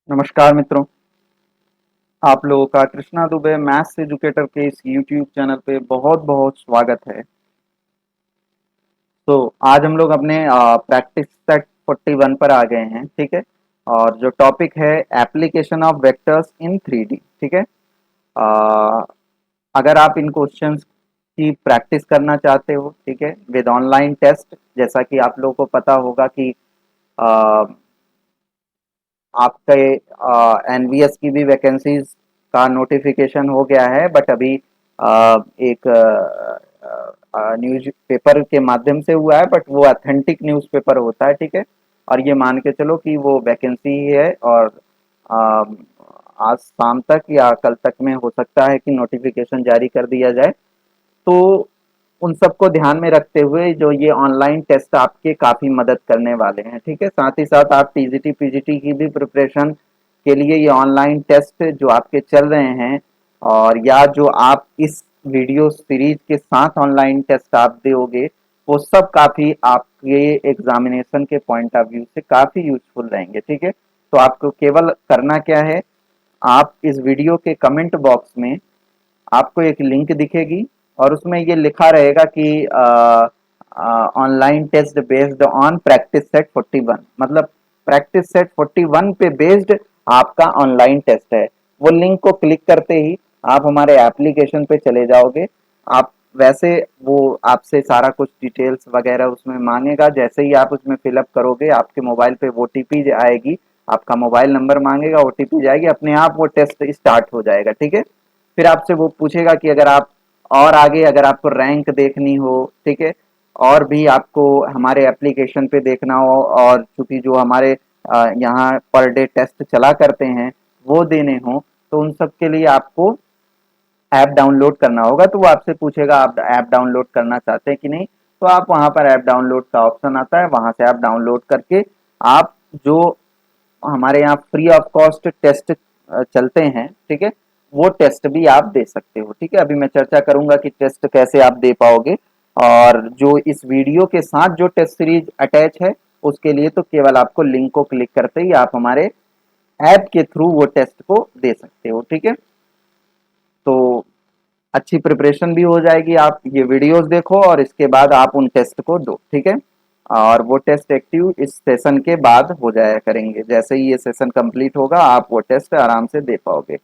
नमस्कार मित्रों। आप लोगों का कृष्णा दुबे मैथ्स एजुकेटर के इस यूट्यूब चैनल पे बहुत बहुत स्वागत है। तो आज हम लोग अपने प्रैक्टिस सेट 41 पर आ गए हैं, ठीक है। और जो टॉपिक है application of vectors in 3D, ठीक है। अ, अगर आप इन क्वेश्चंस की प्रैक्टिस करना चाहते हो, ठीक है, विद ऑनलाइन टेस्ट, जैसा कि आप लोगों को पता होगा कि आपके एनवीएस की भी वैकेंसीज का नोटिफिकेशन हो गया है, बट अभी एक न्यूज पेपर के माध्यम से हुआ है, बट वो ऑथेंटिक न्यूज़पेपर होता है, ठीक है। और ये मान के चलो कि वो वैकेंसी ही है, और अ, आज शाम तक या कल तक में हो सकता है कि नोटिफिकेशन जारी कर दिया जाए। तो उन सबको ध्यान में रखते हुए जो ये ऑनलाइन टेस्ट आपके काफ़ी मदद करने वाले हैं, ठीक है। साथ ही साथ आप टीजीटी पीजीटी की भी प्रिपरेशन के लिए ये ऑनलाइन टेस्ट जो आपके चल रहे हैं, और या जो आप इस वीडियो सीरीज के साथ ऑनलाइन टेस्ट आप दोगे, वो सब काफ़ी आपके एग्जामिनेशन के पॉइंट ऑफ व्यू से काफ़ी यूजफुल रहेंगे, ठीक है। तो आपको केवल करना क्या है, आप इस वीडियो के कमेंट बॉक्स में आपको एक लिंक दिखेगी, और उसमें ये लिखा रहेगा कि online test based on practice set 41, मतलब प्रैक्टिस सेट 41 पे बेस्ड आपका ऑनलाइन टेस्ट है। वो लिंक को क्लिक करते ही आप हमारे एप्लीकेशन पे चले जाओगे। आप वैसे वो आपसे सारा कुछ डिटेल्स वगैरह उसमें मांगेगा, जैसे ही आप उसमें फिलअप करोगे आपके मोबाइल पे ओटीपी आएगी, आपका मोबाइल नंबर मांगेगा, ओटीपी जाएगी, अपने आप वो टेस्ट स्टार्ट हो जाएगा, ठीक है। फिर आपसे वो पूछेगा कि अगर आप और आगे अगर आपको रैंक देखनी हो, ठीक है, और भी आपको हमारे एप्लीकेशन पे देखना हो, और चूंकि जो हमारे यहाँ पर डे टेस्ट चला करते हैं वो देने हो, तो उन सब के लिए आपको ऐप डाउनलोड करना होगा। तो वो आपसे पूछेगा आप ऐप डाउनलोड करना चाहते हैं कि नहीं, तो आप वहाँ पर ऐप डाउनलोड का ऑप्शन आता है, वहाँ से आप डाउनलोड करके आप जो हमारे यहाँ फ्री ऑफ कॉस्ट टेस्ट चलते हैं, ठीक है, वो टेस्ट भी आप दे सकते हो, ठीक है। अभी मैं चर्चा करूंगा कि टेस्ट कैसे आप दे पाओगे, और जो इस वीडियो के साथ जो टेस्ट सीरीज अटैच है उसके लिए तो केवल आपको लिंक को क्लिक करते ही आप हमारे ऐप के थ्रू वो टेस्ट को दे सकते हो, ठीक है। तो अच्छी प्रिपरेशन भी हो जाएगी, आप ये वीडियोस देखो और इसके बाद आप उन टेस्ट को दो, ठीक है। और वो टेस्ट एक्टिव इस सेशन के बाद हो जाया करेंगे, जैसे ही ये सेशन कंप्लीट होगा आप वो टेस्ट आराम से दे पाओगे।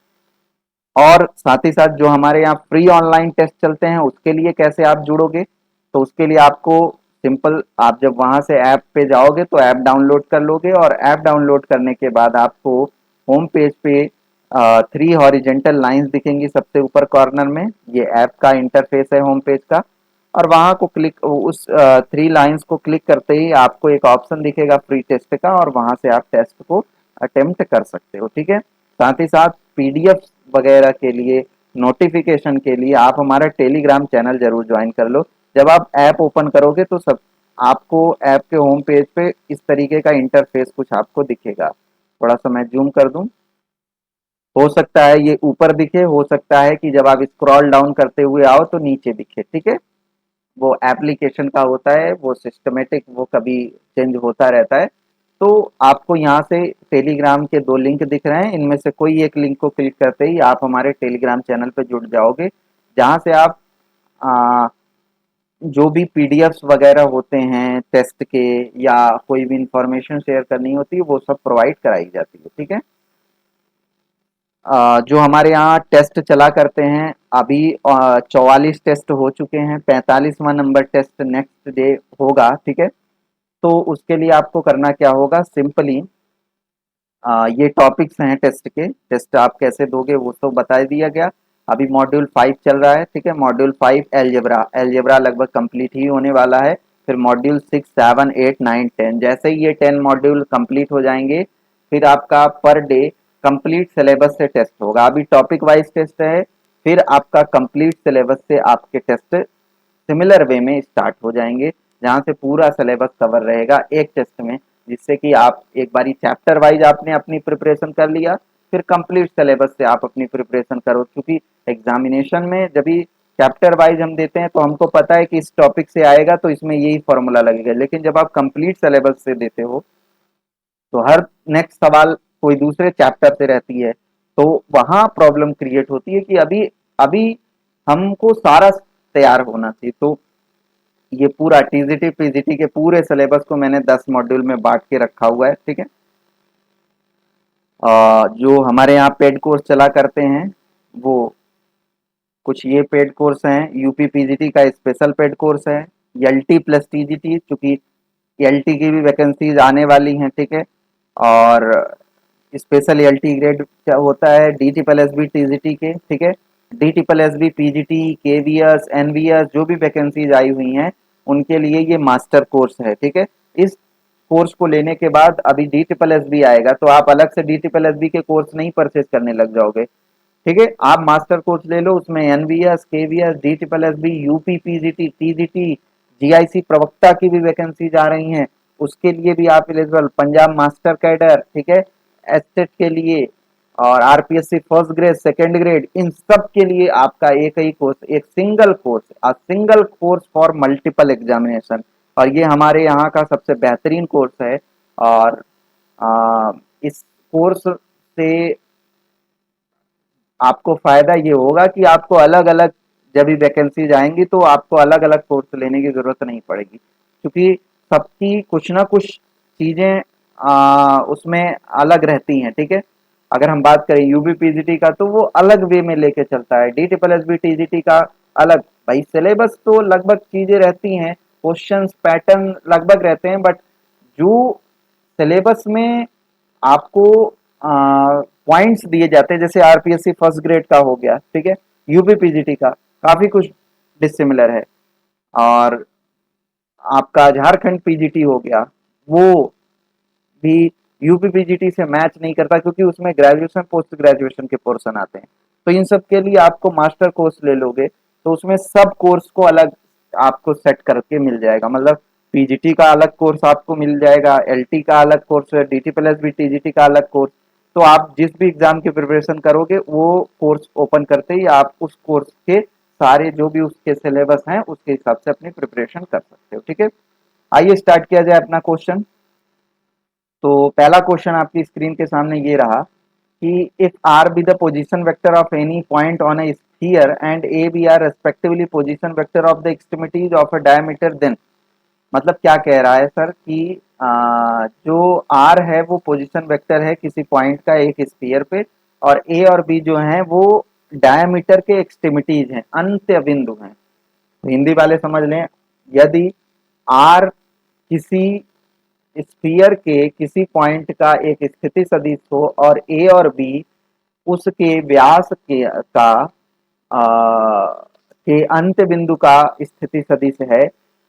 और साथ ही साथ जो हमारे यहाँ फ्री ऑनलाइन टेस्ट चलते हैं उसके लिए कैसे आप जुड़ोगे, तो उसके लिए आपको सिंपल, आप जब वहां से ऐप पे जाओगे तो ऐप डाउनलोड कर लोगे, और ऐप डाउनलोड करने के बाद आपको होम पेज पे थ्री हॉरिजेंटल लाइंस दिखेंगी सबसे ऊपर कॉर्नर में, ये ऐप का इंटरफेस है होम पेज का। और वहां को क्लिक, उस थ्री लाइंस को क्लिक करते ही आपको एक ऑप्शन दिखेगा फ्री टेस्ट का, और वहां से आप टेस्ट को अटेम्प्ट कर सकते हो, ठीक है। साथ ही साथ पीडीएफ वगैरह के लिए, नोटिफिकेशन के लिए आप हमारा टेलीग्राम चैनल जरूर ज्वाइन कर लो। जब आप ऐप ओपन करोगे तो सब आपको ऐप के होम पेज पे इस तरीके का इंटरफेस कुछ आपको दिखेगा। थोड़ा सा मैं जूम कर दूं, हो सकता है ये ऊपर दिखे, हो सकता है कि जब आप स्क्रॉल डाउन करते हुए आओ तो नीचे दिखे, ठीक है। वो एप्लीकेशन का होता है, वो सिस्टमेटिक, वो कभी चेंज होता रहता है। तो आपको यहाँ से टेलीग्राम के दो लिंक दिख रहे हैं, इनमें से कोई एक लिंक को क्लिक करते ही आप हमारे टेलीग्राम चैनल पर जुड़ जाओगे, जहाँ से आप आ, जो भी पीडीएफ्स वगैरह होते हैं टेस्ट के, या कोई भी इंफॉर्मेशन शेयर करनी होती है, वो सब प्रोवाइड कराई जाती है, ठीक है। जो हमारे यहाँ टेस्ट चला करते हैं अभी 44 टेस्ट हो चुके हैं, 45वां नंबर टेस्ट नेक्स्ट डे होगा, ठीक है। तो उसके लिए आपको करना क्या होगा, सिंपली ये टॉपिक्स हैं टेस्ट के, टेस्ट आप कैसे दोगे वो तो बता दिया गया। अभी मॉड्यूल 5 चल रहा है, ठीक है। मॉड्यूल 5 एलजेब्रा, एलजेब्रा लगभग कंप्लीट ही होने वाला है। फिर मॉड्यूल 6 7 8 9 10, जैसे ही ये 10 मॉड्यूल कंप्लीट हो जाएंगे, फिर आपका पर डे कंप्लीट सिलेबस से टेस्ट होगा। अभी टॉपिक वाइज टेस्ट है, फिर आपका कंप्लीट सिलेबस से आपके टेस्ट सिमिलर वे में स्टार्ट हो जाएंगे, जहाँ से पूरा सिलेबस कवर रहेगा एक टेस्ट में, जिससे कि आप एक बारी चैप्टर वाइज आपने अपनी प्रिपरेशन कर लिया, फिर कंप्लीट सिलेबस से आप अपनी प्रिपरेशन करो। क्योंकि एग्जामिनेशन में जब भी चैप्टर वाइज हम देते हैं तो हमको पता है कि इस टॉपिक से आएगा तो इसमें यही फॉर्मूला लगेगा, लेकिन जब आप कंप्लीट सिलेबस से देते हो तो हर नेक्स्ट सवाल कोई दूसरे चैप्टर से रहती है, तो वहां प्रॉब्लम क्रिएट होती है कि अभी अभी हमको सारा तैयार होना चाहिए। तो ये पूरा टीजीटी पीजीटी के पूरे सिलेबस को मैंने 10 मॉड्यूल में बांट के रखा हुआ है, ठीक है। जो हमारे यहाँ पेड कोर्स चला करते हैं वो कुछ ये पेड कोर्स हैं। यूपी पीजीटी का स्पेशल पेड कोर्स है, एलटी प्लस टीजीटी, चूंकि एलटी की भी वैकेंसीज आने वाली हैं, ठीक है। और स्पेशल एलटी ग्रेड क्या होता है, D triple S B TGT के, ठीक है। D triple S B PGT KVS NVS जो भी वैकेंसीज आई हुई हैं उनके लिए ये मास्टर कोर्स है, ठीक है। इस कोर्स को लेने के बाद अभी डी ट्रिपल एस बी आएगा, तो आप अलग से डी ट्रिपल एस बी के कोर्स नहीं परचेज करने लग जाओगे, ठीक है। आप मास्टर कोर्स ले लो, उसमें NVS KVS D triple S B UP PGT TGT GIC प्रवक्ता की भी वैकेंसीज आ रही हैं, उसके लिए भी आप एलिजिबल। पंजाब मास्टर कैडर, ठीक है, एस्टेट के लिए, और RPSC first grade second grade, इन सब के लिए आपका एक ही कोर्स, एक single course, single course for multiple examination. और ये हमारे यहाँ का सबसे बेहतरीन कोर्स है। और इस कोर्स से आपको फायदा ये होगा कि आपको अलग अलग जब भी वैकेंसीज आएंगी तो आपको अलग अलग कोर्स लेने की जरूरत नहीं पड़ेगी, क्योंकि सबकी कुछ ना कुछ चीजें उसमें अलग रहती हैं, ठीक है। अगर हम बात करें यूबी पीजीटी का तो वो अलग वे में लेके चलता है, D triple S B TGT का अलग। भाई सिलेबस तो लगभग चीजें रहती हैं, क्वेश्चंस पैटर्न लगभग रहते हैं, बट जो सिलेबस में आपको पॉइंट्स दिए जाते हैं, जैसे आरपीएससी फर्स्ट ग्रेड का हो गया, ठीक है, यूपी पीजीटी का काफी कुछ डिसिमिलर है। और आपका झारखंड पीजीटी हो गया, वो भी यूपी पीजीटी से मैच नहीं करता, क्योंकि उसमें ग्रेजुएशन पोस्ट ग्रेजुएशन के पोर्शन आते हैं। तो इन सब के लिए आपको मास्टर कोर्स ले लोगे तो उसमें सब कोर्स को अलग आपको सेट करके मिल जाएगा, मतलब पीजीटी का अलग कोर्स आपको मिल जाएगा, एलटी का अलग कोर्स है, डीटी प्लस भी टीजीटी का अलग कोर्स। तो आप जिस भी एग्जाम की प्रिपरेशन करोगे वो कोर्स ओपन करते ही आप उस कोर्स के सारे जो भी उसके सिलेबस हैं उसके हिसाब से अपनी प्रिपरेशन कर सकते हो, ठीक है। आइए स्टार्ट किया जाए अपना क्वेश्चन। तो पहला क्वेश्चन आपकी स्क्रीन के सामने ये रहा कि if r be the position vector of any point on a sphere and A b are respectively position vector of the extremities of a diameter, then मतलब क्या कह रहा है सर कि जो आर है वो पोजीशन वेक्टर है किसी पॉइंट का एक स्फीयर पे, और ए और बी जो है वो डायमीटर के एक्सट्रीमिटीज हैं, अंत्य बिंदु हैं। तो हिंदी वाले समझ लें, यदि आर किसी स्फीयर के किसी पॉइंट का एक स्थिति सदिश हो और ए और बी उसके व्यास के अंत्य बिंदु का स्थिति सदिश है,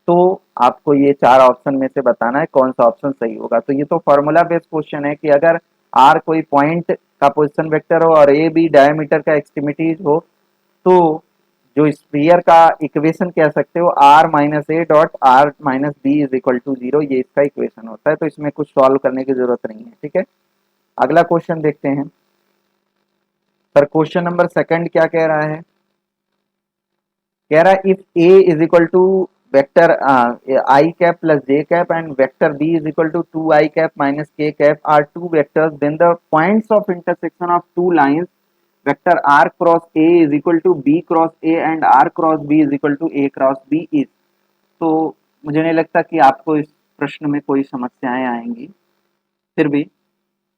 तो आपको ये चार ऑप्शन में से बताना है कौन सा ऑप्शन सही होगा। तो ये तो फॉर्मूला बेस्ड क्वेश्चन है कि अगर आर कोई पॉइंट का पोजिशन वेक्टर हो और ए बी डायमीटर का एक्सट्रीमिटीज हो, तो जो स्फीयर का इक्वेशन कह सकते हो r minus A dot r minus b is equal to zero, ये इसका इक्वेशन होता है। तो इसमें कुछ सॉल्व करने की जरूरत नहीं है, ठीक है। अगला क्वेश्चन देखते हैं सर। क्वेश्चन नंबर सेकंड क्या कह रहा है, कह रहा है if a is equal to vector i cap plus J cap and vector b is equal to two i cap minus k cap are two vectors, then the points of intersection of two lines vector r cross a is equal to b cross a and r cross b is equal to a cross b is. तो मुझे नहीं लगता कि आपको इस प्रश्न में कोई समस्याएं आएंगी, फिर भी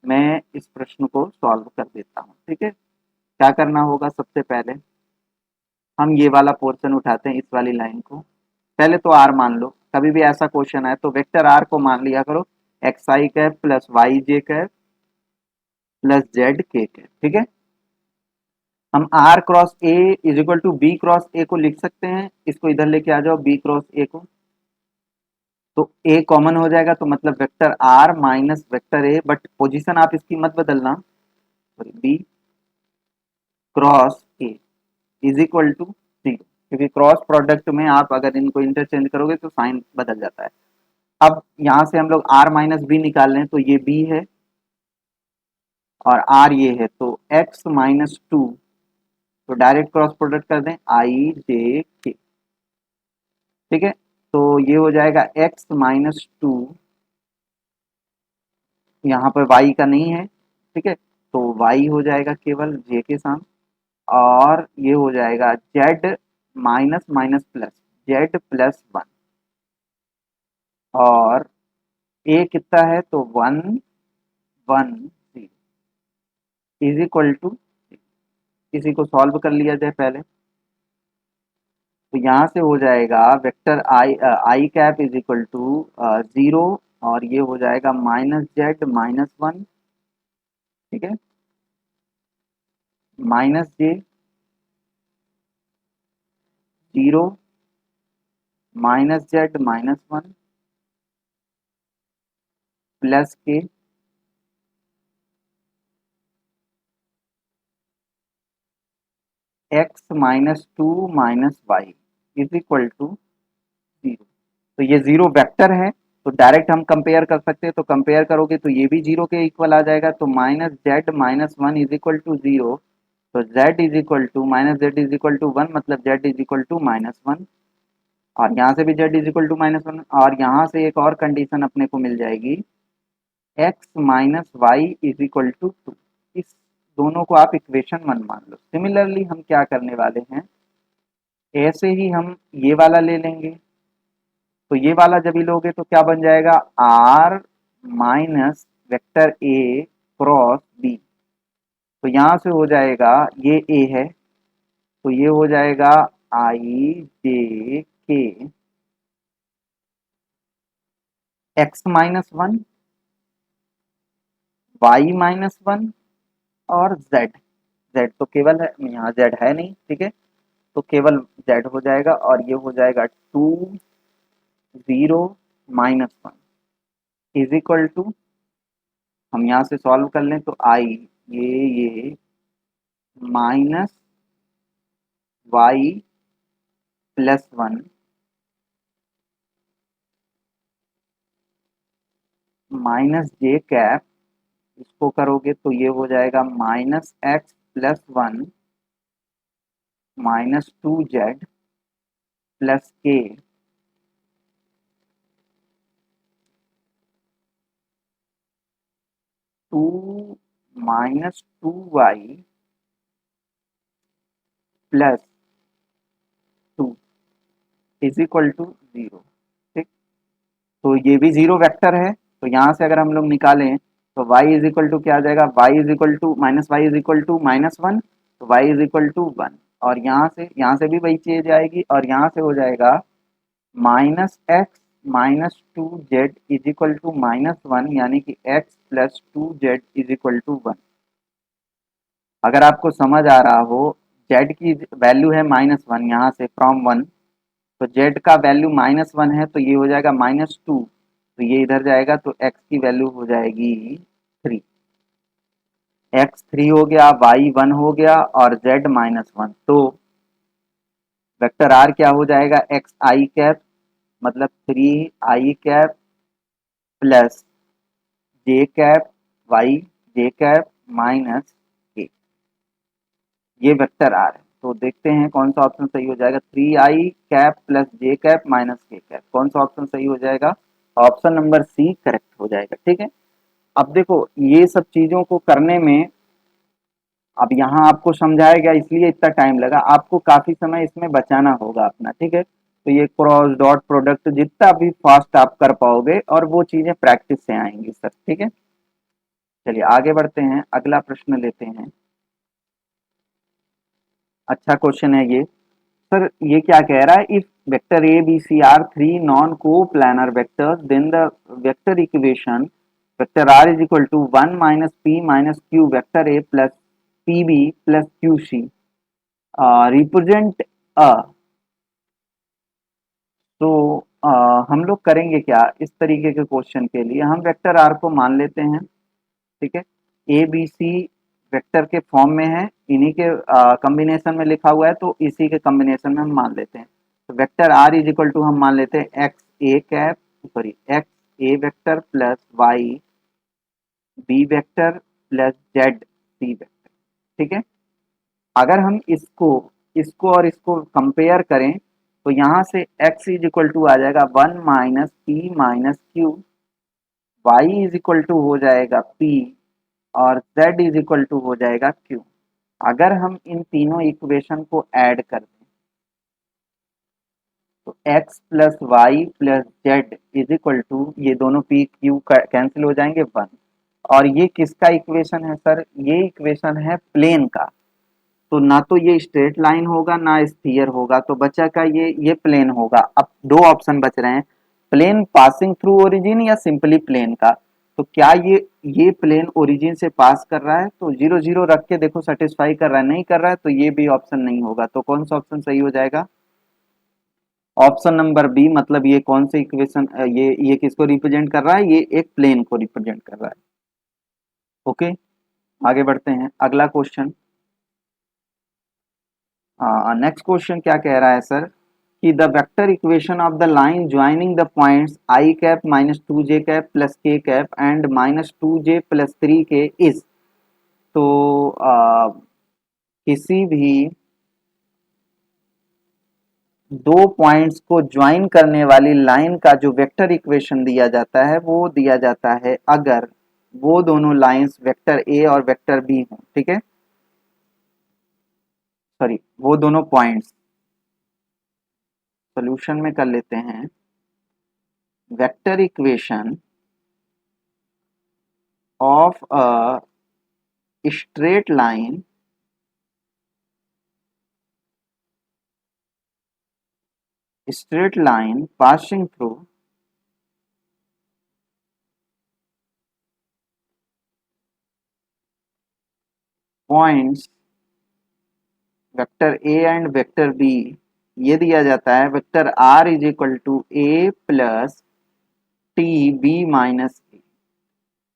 मैं इस प्रश्न को सॉल्व कर देता हूँ, ठीक है। क्या करना होगा, सबसे पहले हम ये वाला पोर्शन उठाते हैं, इस वाली लाइन को। पहले तो आर मान लो, कभी भी ऐसा क्वेश्चन है तो वेक्टर आर को मान लिया करो x i cap plus y j cap plus z k cap, ठीक है। हम r cross a is equal to b cross a को लिख सकते हैं, इसको इधर लेके आ जाओ बी क्रॉस ए को, तो ए कॉमन हो जाएगा, तो मतलब vector r minus vector a, but position आप इसकी मत बदलना, b cross a is equal to zero, क्योंकि क्रॉस प्रोडक्ट में आप अगर इनको इंटरचेंज करोगे तो साइन बदल जाता है। अब यहां से हम लोग आर माइनस बी निकाल लें, तो ये बी है और आर ये है, तो एक्स माइनस टू, तो डायरेक्ट क्रॉस प्रोडक्ट कर दें आई जे के, ठीक है। तो ये हो जाएगा एक्स माइनस टू, यहाँ पर वाई का नहीं है, ठीक है। तो y हो जाएगा केवल j के साथ, और ये हो जाएगा z minus minus plus, z plus one, और a कितना है तो 1 1 0 इज इक्वल टू, इसी को सॉल्व कर लिया जाए पहले। तो यहाँ से हो जाएगा vector i cap is equal to 0, और ये हो जाएगा -z -1, ठीक है, -j 0 -z -1 प्लस के x-2 - y is equal to 0। तो ये 0 वेक्टर है, तो डायरेक्ट हम कंपेयर कर सकते हैं, तो कंपेयर करोगे तो ये भी 0 के इक्वल आ जाएगा। तो -z-1 इज इक्वल टू 0, तो z is equal to -z is equal to 1, मतलब z इज इक्वल टू -1, और यहाँ से भी z इज इक्वल टू -1, और यहाँ से एक और कंडीशन अपने को मिल जाएगी, x-y इज इक्वल टू 2। इस दोनों को आप इक्वेशन 1 मान लो। सिमिलरली हम क्या करने वाले हैं, ऐसे ही हम ये वाला ले लेंगे। तो ये वाला जब ही लोगे तो क्या बन जाएगा, r minus vector a cross b। तो यहाँ से हो जाएगा, ये a है, तो ये हो जाएगा i j k x-1 y-1 और z। z तो केवल है, यहाँ z है नहीं, ठीक है, तो केवल z हो जाएगा, और ये हो जाएगा 2 0 -1 इज इक्वल टू, हम यहाँ से सॉल्व कर लें तो i ये -y+1 -j कैप, इसको करोगे तो ये हो जाएगा -x+1 -2z plus k two -2y plus 2 is equal to 0, ठीक। तो ये भी 0 वेक्टर है, तो यहाँ से अगर हम लोग निकालें तो y इज इक्वल टू क्या आ जाएगा, y is equal to -y is equal to -1, तो y इज इक्वल टू 1, और यहाँ से भी वही चीज आएगी, और यहाँ से हो जाएगा -x-2z इज इक्वल टू -1, यानी कि x+2z इज इक्वल टू 1। अगर आपको समझ आ रहा हो, z की वैल्यू है -1, यहाँ से फ्रॉम 1, तो z का वैल्यू -1 है, तो ये हो जाएगा -2, तो ये इधर जाएगा, तो x की वैल्यू हो जाएगी 3, x 3 हो गया, y 1 हो गया, और z -1। तो वेक्टर r क्या हो जाएगा, x i कैप, मतलब 3 i cap plus j cap y j cap minus k, ये वेक्टर r है। तो देखते हैं कौन सा ऑप्शन सही हो जाएगा, 3i cap plus j cap minus k cap, कौन सा ऑप्शन सही हो जाएगा, ऑप्शन नंबर सी करेक्ट हो जाएगा, ठीक है। अब देखो ये सब चीजों को करने में, अब यहाँ आपको समझाया गया इसलिए इतना टाइम लगा, आपको काफी समय इसमें बचाना होगा अपना, ठीक है। तो ये क्रॉस डॉट प्रोडक्ट जितना भी फास्ट आप कर पाओगे, और वो चीजें प्रैक्टिस से आएंगी सर, ठीक है। चलिए आगे बढ़ते हैं, अगला प्रश्न लेते हैं। अच्छा क्वेश्चन है ये सर, ये क्या कह रहा है, if vector a B C are three non coplanar vectors, then the vector equation vector r is equal to 1 minus p minus q vector a plus p b plus q c represent a. तो हम लोग करेंगे क्या, इस तरीके के question के लिए हम वेक्टर आर को मान लेते हैं, ठीक है। ए बी सी वेक्टर के फॉर्म में है, इन्हीं के कॉम्बिनेशन में लिखा हुआ है, तो इसी के कॉम्बिनेशन में हम मान लेते हैं। तो vector r is equal to हम मान लेते हैं x a cap, sorry x a vector plus y b vector plus z c vector, ठीक है। अगर हम इसको इसको और इसको कंपेयर करें, तो यहाँ से x इज इक्वल टू आ जाएगा 1 minus p minus q, y is equal to हो जाएगा p, और z इज इक्वल टू हो जाएगा q। अगर हम इन तीनों इक्वेशन को ऐड कर दें तो x plus y plus z is equal to, ये दोनों p q कैंसिल हो जाएंगे 1। और ये किसका इक्वेशन है सर? ये इक्वेशन है प्लेन का। तो ना तो ये स्ट्रेट लाइन होगा ना स्फीयर होगा, तो बचा का ये प्लेन होगा। अब दो ऑप्शन बच रहे हैं, प्लेन पासिंग थ्रू ओरिजिन या सिंपली प्लेन का। तो क्या ये प्लेन ओरिजिन से पास कर रहा है? तो 0 0 रख के देखो सेटिस्फाई कर रहा है, नहीं कर रहा है तो ये भी ऑप्शन नहीं होगा। तो कौन सा ऑप्शन सही हो जाएगा? Option number B. मतलब ये कौन से इक्वेशन, ये किसको रिप्रेजेंट कर रहा है? ये एक प्लेन को रिप्रेजेंट कर रहा है। ओके, आगे बढ़ते हैं। अगला क्वेश्चन, नेक्स्ट क्वेश्चन क्या कह रहा है सर कि the vector equation of the line joining the points i cap minus two j cap plus k cap and minus two j plus three k is. तो किसी भी दो पॉइंट्स को ज्वाइन करने वाली लाइन का जो वेक्टर इक्वेशन दिया जाता है वो दिया जाता है अगर वो दोनों लाइंस वेक्टर ए और वेक्टर बी हों। ठीक है, सॉरी, वो दोनों पॉइंट्स, सोल्यूशन में कर लेते हैं। Vector equation of a straight line passing through points vector a and vector b, ये दिया जाता है vector r is equal to a plus t b minus a,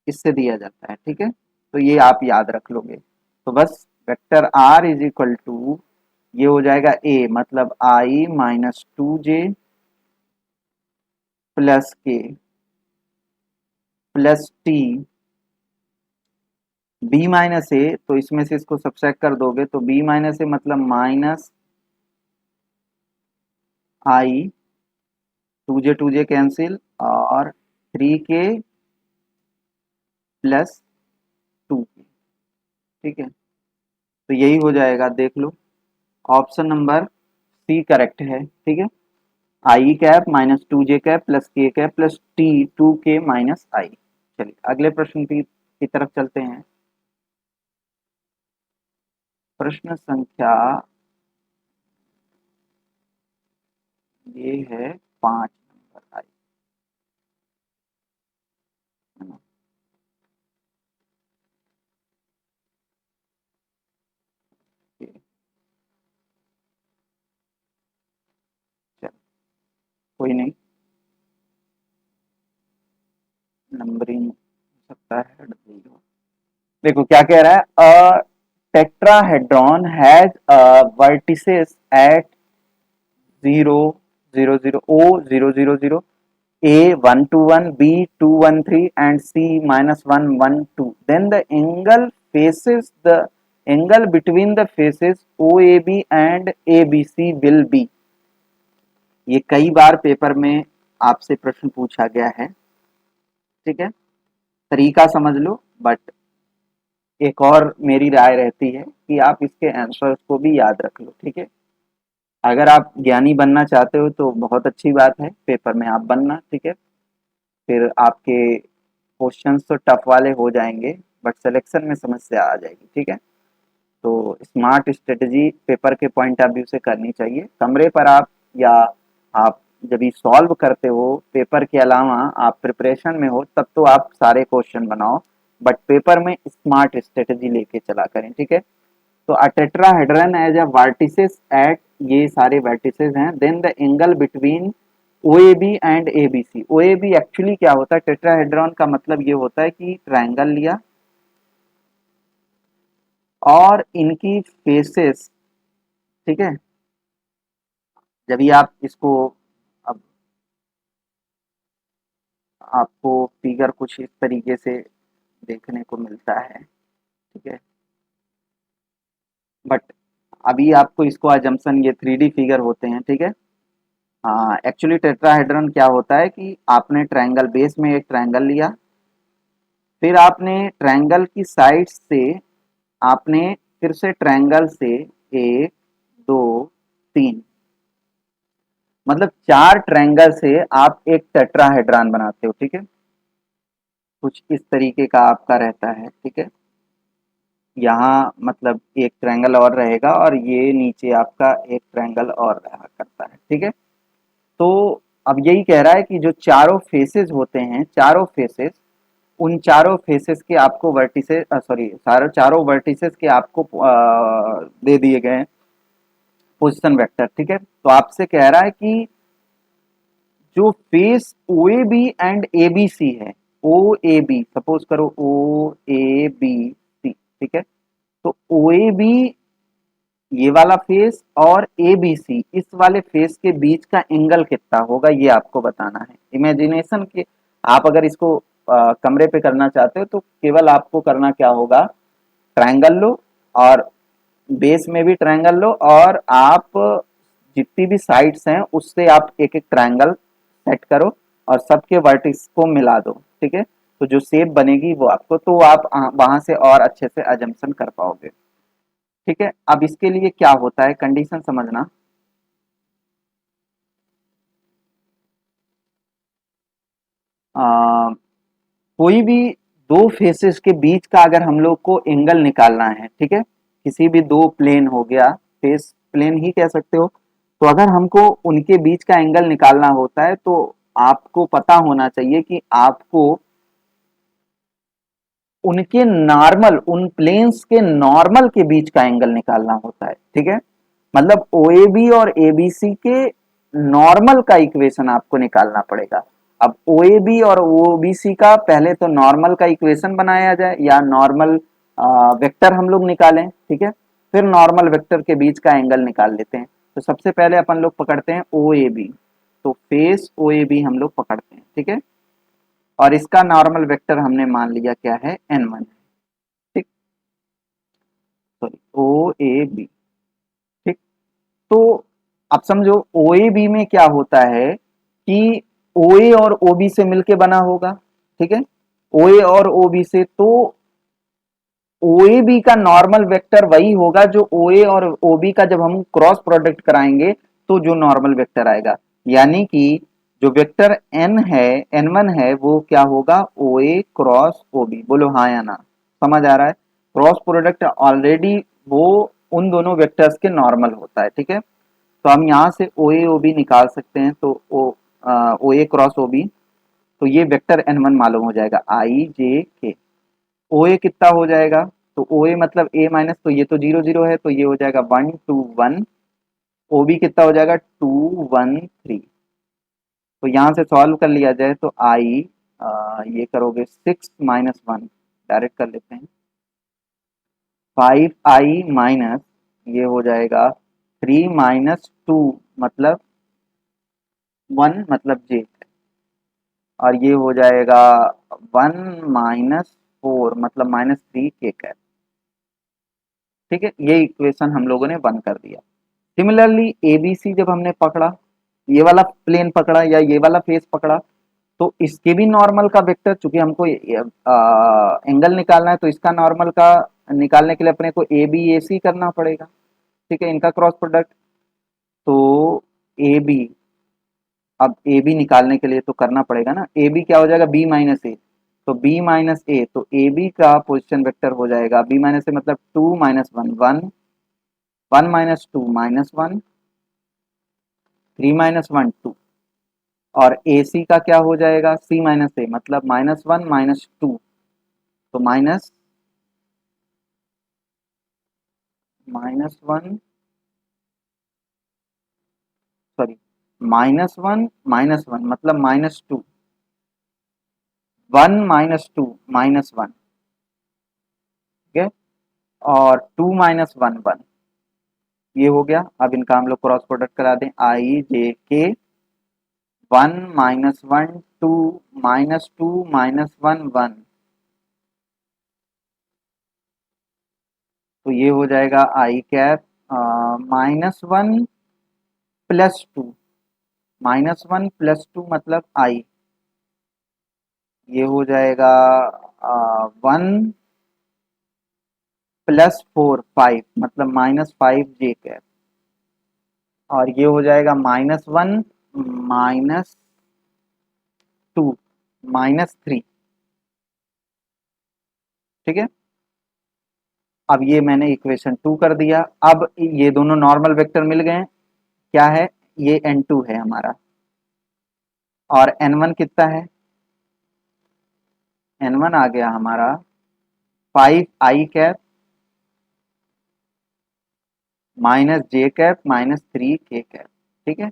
इससे दिया जाता है। ठीक है, तो ये आप याद रख लोगे। तो बस vector r is equal to, ये हो जाएगा ए मतलब i minus two j plus k plus t b minus a, तो इसमें से इसको सब्सट्रैक्ट कर दोगे तो बी माइनस ए मतलब minus i, two j cancel, और three k plus two k. ठीक है, तो यही हो जाएगा, देख लो। ऑप्शन नंबर सी करेक्ट है। ठीक है, i cap minus two j cap plus k cap plus t two k minus i. चलिए अगले प्रश्न की तरफ चलते हैं। प्रश्न संख्या ये है 5 नंबर आई। चल, कोई नहीं, नंबरिंग हो सकता है। देखो क्या कह रहा है, अ tetrahedron has vertices eight 0 0 0 o 0 0 0 a 1 2 1 b 2 1 3 and c minus 1 1 2, then the angle between the faces OAB and ABC will be। ये कई बार पेपर में आपसे प्रश्न पूछा गया है। ठीक है, तरीका समझ लो, बट एक और मेरी राय रहती है कि आप इसके आंसर्स को भी याद रख लो। ठीक है, अगर आप ज्ञानी बनना चाहते हो तो बहुत अच्छी बात है, पेपर में आप बनना। ठीक है, फिर आपके क्वेश्चंस तो टफ वाले हो जाएंगे बट सिलेक्शन में समस्या आ जाएगी। ठीक है, तो स्मार्ट स्ट्रेटजी पेपर के पॉइंट ऑफ व्यू से करनी चाहिए। कमरे पर आप, या आप जब ये सॉल्व करते हो पेपर के अलावा, आप प्रिपरेशन में हो तब तो आप सारे क्वेश्चन बनाओ, बट पेपर में स्मार्ट स्ट्रेटजी लेके चला करें। ठीक है, तो a tetrahedron has uh vertices at, ये सारे वर्टिसेस हैं, then the angle between OAB and ABC। OAB actually क्या होता है? टेट्राहेड्रॉन का मतलब ये होता है कि ट्रायंगल लिया और इनकी फेसेस, ठीक है, जब भी आप इसको, अब आपको फिगर कुछ इस तरीके से देखने को मिलता है। ठीक है, बट अभी आपको इसको अजम्पशन, ये 3D फिगर होते हैं। ठीक है, हाँ, एक्चुअली टेट्राहेड्रन क्या होता है कि आपने ट्रायंगल बेस में एक ट्रायंगल लिया, फिर आपने ट्रायंगल की साइड से आपने फिर से ट्रायंगल से एक, दो, तीन, मतलब चार ट्रायंगल से आप एक टेट्राहेड्रॉन बनाते हो। ठीक है, कुछ इस तरीके का आपका रहता है। ठीक है, यहाँ मतलब एक ट्रायंगल और रहेगा और ये नीचे आपका एक ट्रायंगल और रहा करता है। ठीक है, तो अब यही कह रहा है कि जो चारों फेसेस होते हैं, चारों फेसेस, उन चारों फेसेस के आपको वर्टिसेस, सॉरी, चारों चारों वर्टिसेस के आपको दे दिए गए हैं पोजीशन वेक्टर। ठीक है, तो आपसे कह रहा है कि जो face O A B and A B C है, ओ ए बी, सपोज करो ओ ए बी सी, ठीक है, तो ओ ए बी ये वाला फेस और ए बी सी इस वाले फेस के बीच का एंगल कितना होगा ये आपको बताना है। इमेजिनेशन के आप अगर इसको कमरे पे करना चाहते हो तो केवल आपको करना क्या होगा, ट्रायंगल लो और बेस में भी ट्रायंगल लो और आप जितनी भी साइड्स हैं उससे आप एक एक ट्रायंगल सेट करो और सबके वर्टिक्स को मिला दो। ठीक है, तो जो शेप बनेगी वो आपको, तो आप वहां से और अच्छे से अजम्पशन कर पाओगे। ठीक है, अब इसके लिए क्या होता है, कंडीशन समझना। आ, कोई भी दो फेसेस के बीच का अगर हम लोग को एंगल निकालना है, ठीक है, किसी भी दो प्लेन हो गया, फेस प्लेन ही कह सकते हो, तो अगर हमको उनके बीच का एंगल निकालना होता है तो आपको पता होना चाहिए कि आपको उनके नॉर्मल, उन प्लेन्स के नॉर्मल के बीच का एंगल निकालना होता है। ठीक है, मतलब ओ ए बी और ए बी सी के नॉर्मल का इक्वेशन आपको निकालना पड़ेगा। अब ओ ए बी और ओ बी सी का पहले तो नॉर्मल का इक्वेशन बनाया जाए या नॉर्मल वेक्टर हम लोग निकालें। ठीक है, फिर नॉर्मल वेक्टर के बीच का एंगल निकाल लेते हैं। तो सबसे पहले अपन लोग पकड़ते हैं ओ ए बी, तो फेस ओ ए बी हम लोग पकड़ते हैं। ठीक है, और इसका नॉर्मल वेक्टर हमने मान लिया क्या है, n1। ठीक, सॉरी, ओ ए बी। ठीक, तो अब समझो ओ ए बी में क्या होता है कि ओ ए और ओ बी से मिलके बना होगा। ठीक है, ओ ए और ओ बी से, तो ओ ए बी का नॉर्मल वेक्टर वही होगा जो ओ ए और ओ बी का जब हम क्रॉस प्रोडक्ट कराएंगे तो जो नॉर्मल वेक्टर आएगा, यानी कि जो वेक्टर एन है, एन वन है, वो क्या होगा, ओ ए क्रॉस ओ बी। बोलो हाँ या ना, समझ आ रहा है। क्रॉस प्रोडक्ट ऑलरेडी वो उन दोनों वेक्टर्स के नॉर्मल होता है। ठीक है, तो हम यहाँ से ओ ए ओ बी निकाल सकते हैं, तो ओ ए क्रॉस ओ बी, तो ये वेक्टर एन वन मालूम हो जाएगा, आई जे के। ओ ए कितना हो जाएगा, तो ओ ए मतलब ए माइनस, तो ये तो जीरो जीरो है, तो ये हो जाएगा 1 2 1। ओ बी कितना हो जाएगा, 2 1 3। तो यहाँ से सॉल्व कर लिया जाए तो आई, ये करोगे 6 - 1, डायरेक्ट कर लेते हैं, 5i माइनस, ये हो जाएगा 3 - 2, मतलब 1 मतलब j, और ये हो जाएगा 1 - 4 मतलब -3 k कैप। ठीक है, ये इक्वेशन हम लोगों ने बंद कर दिया। सिमिलरली एबीसी जब हमने पकड़ा, ये वाला प्लेन पकड़ा या ये वाला फेस पकड़ा, तो इसके भी नॉर्मल का वेक्टर, चूंकि हमको एंगल निकालना है तो इसका नॉर्मल का निकालने के लिए अपने को ए बी ए सी करना पड़ेगा। ठीक है, इनका क्रॉस प्रोडक्ट, तो ए बी, अब ए बी निकालने के लिए तो करना पड़ेगा ना, ए बी क्या हो जाएगा, बी माइनस ए, तो बी माइनस ए, तो ए बी का पोजिशन वेक्टर हो जाएगा बी माइनस ए, मतलब 2 - 1 1, 1 - 2 -1 3 - 1 2, और ए सी का क्या हो जाएगा, सी माइनस ए, मतलब -1 - 2, तो -1, सॉरी, -1 - 1 मतलब -2, 1 - 2 - 1, ठीक है, और 2 - 1 1, ये हो गया। अब इनका हम लोग क्रॉस प्रोडक्ट करा दें, आई जे के, 1 - 2 - 2 - 1 1, तो ये हो जाएगा आई कैप, -1 + 2, -1 + 2 मतलब आई, ये हो जाएगा 1 प्लस 4 5 मतलब -5 j कैप, और ये हो जाएगा -1 -2 -3। ठीक है, अब ये मैंने इक्वेशन 2 कर दिया। अब ये दोनों नॉर्मल वेक्टर मिल गए। क्या है, ये n2 है हमारा, और n1 कितना है, n1 आ गया हमारा 5 i cap -j cap -3 k cap. ठीक है,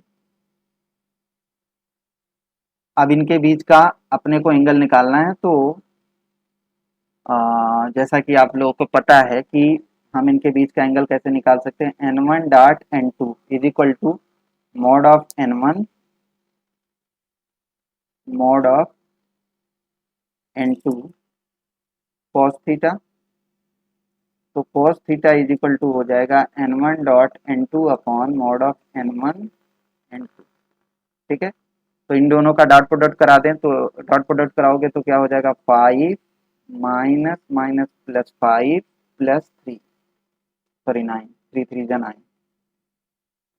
अब इनके बीच का अपने को एंगल निकालना है, तो जैसा कि आप लोगों को पता है कि हम इनके बीच का एंगल कैसे निकाल सकते हैं, n1 dot n2 is equal to mod of n1 mod of n2 cos theta. तो cos theta is equal to हो जाएगा n1 dot n2 upon mod of n1 n2। ठीक है, तो इन दोनों का डॉट प्रोडक्ट करा दें, तो डॉट प्रोडक्ट कराओगे तो क्या हो जाएगा, 5 minus minus plus 5 plus 3, sorry 9, 3 3 जा 9,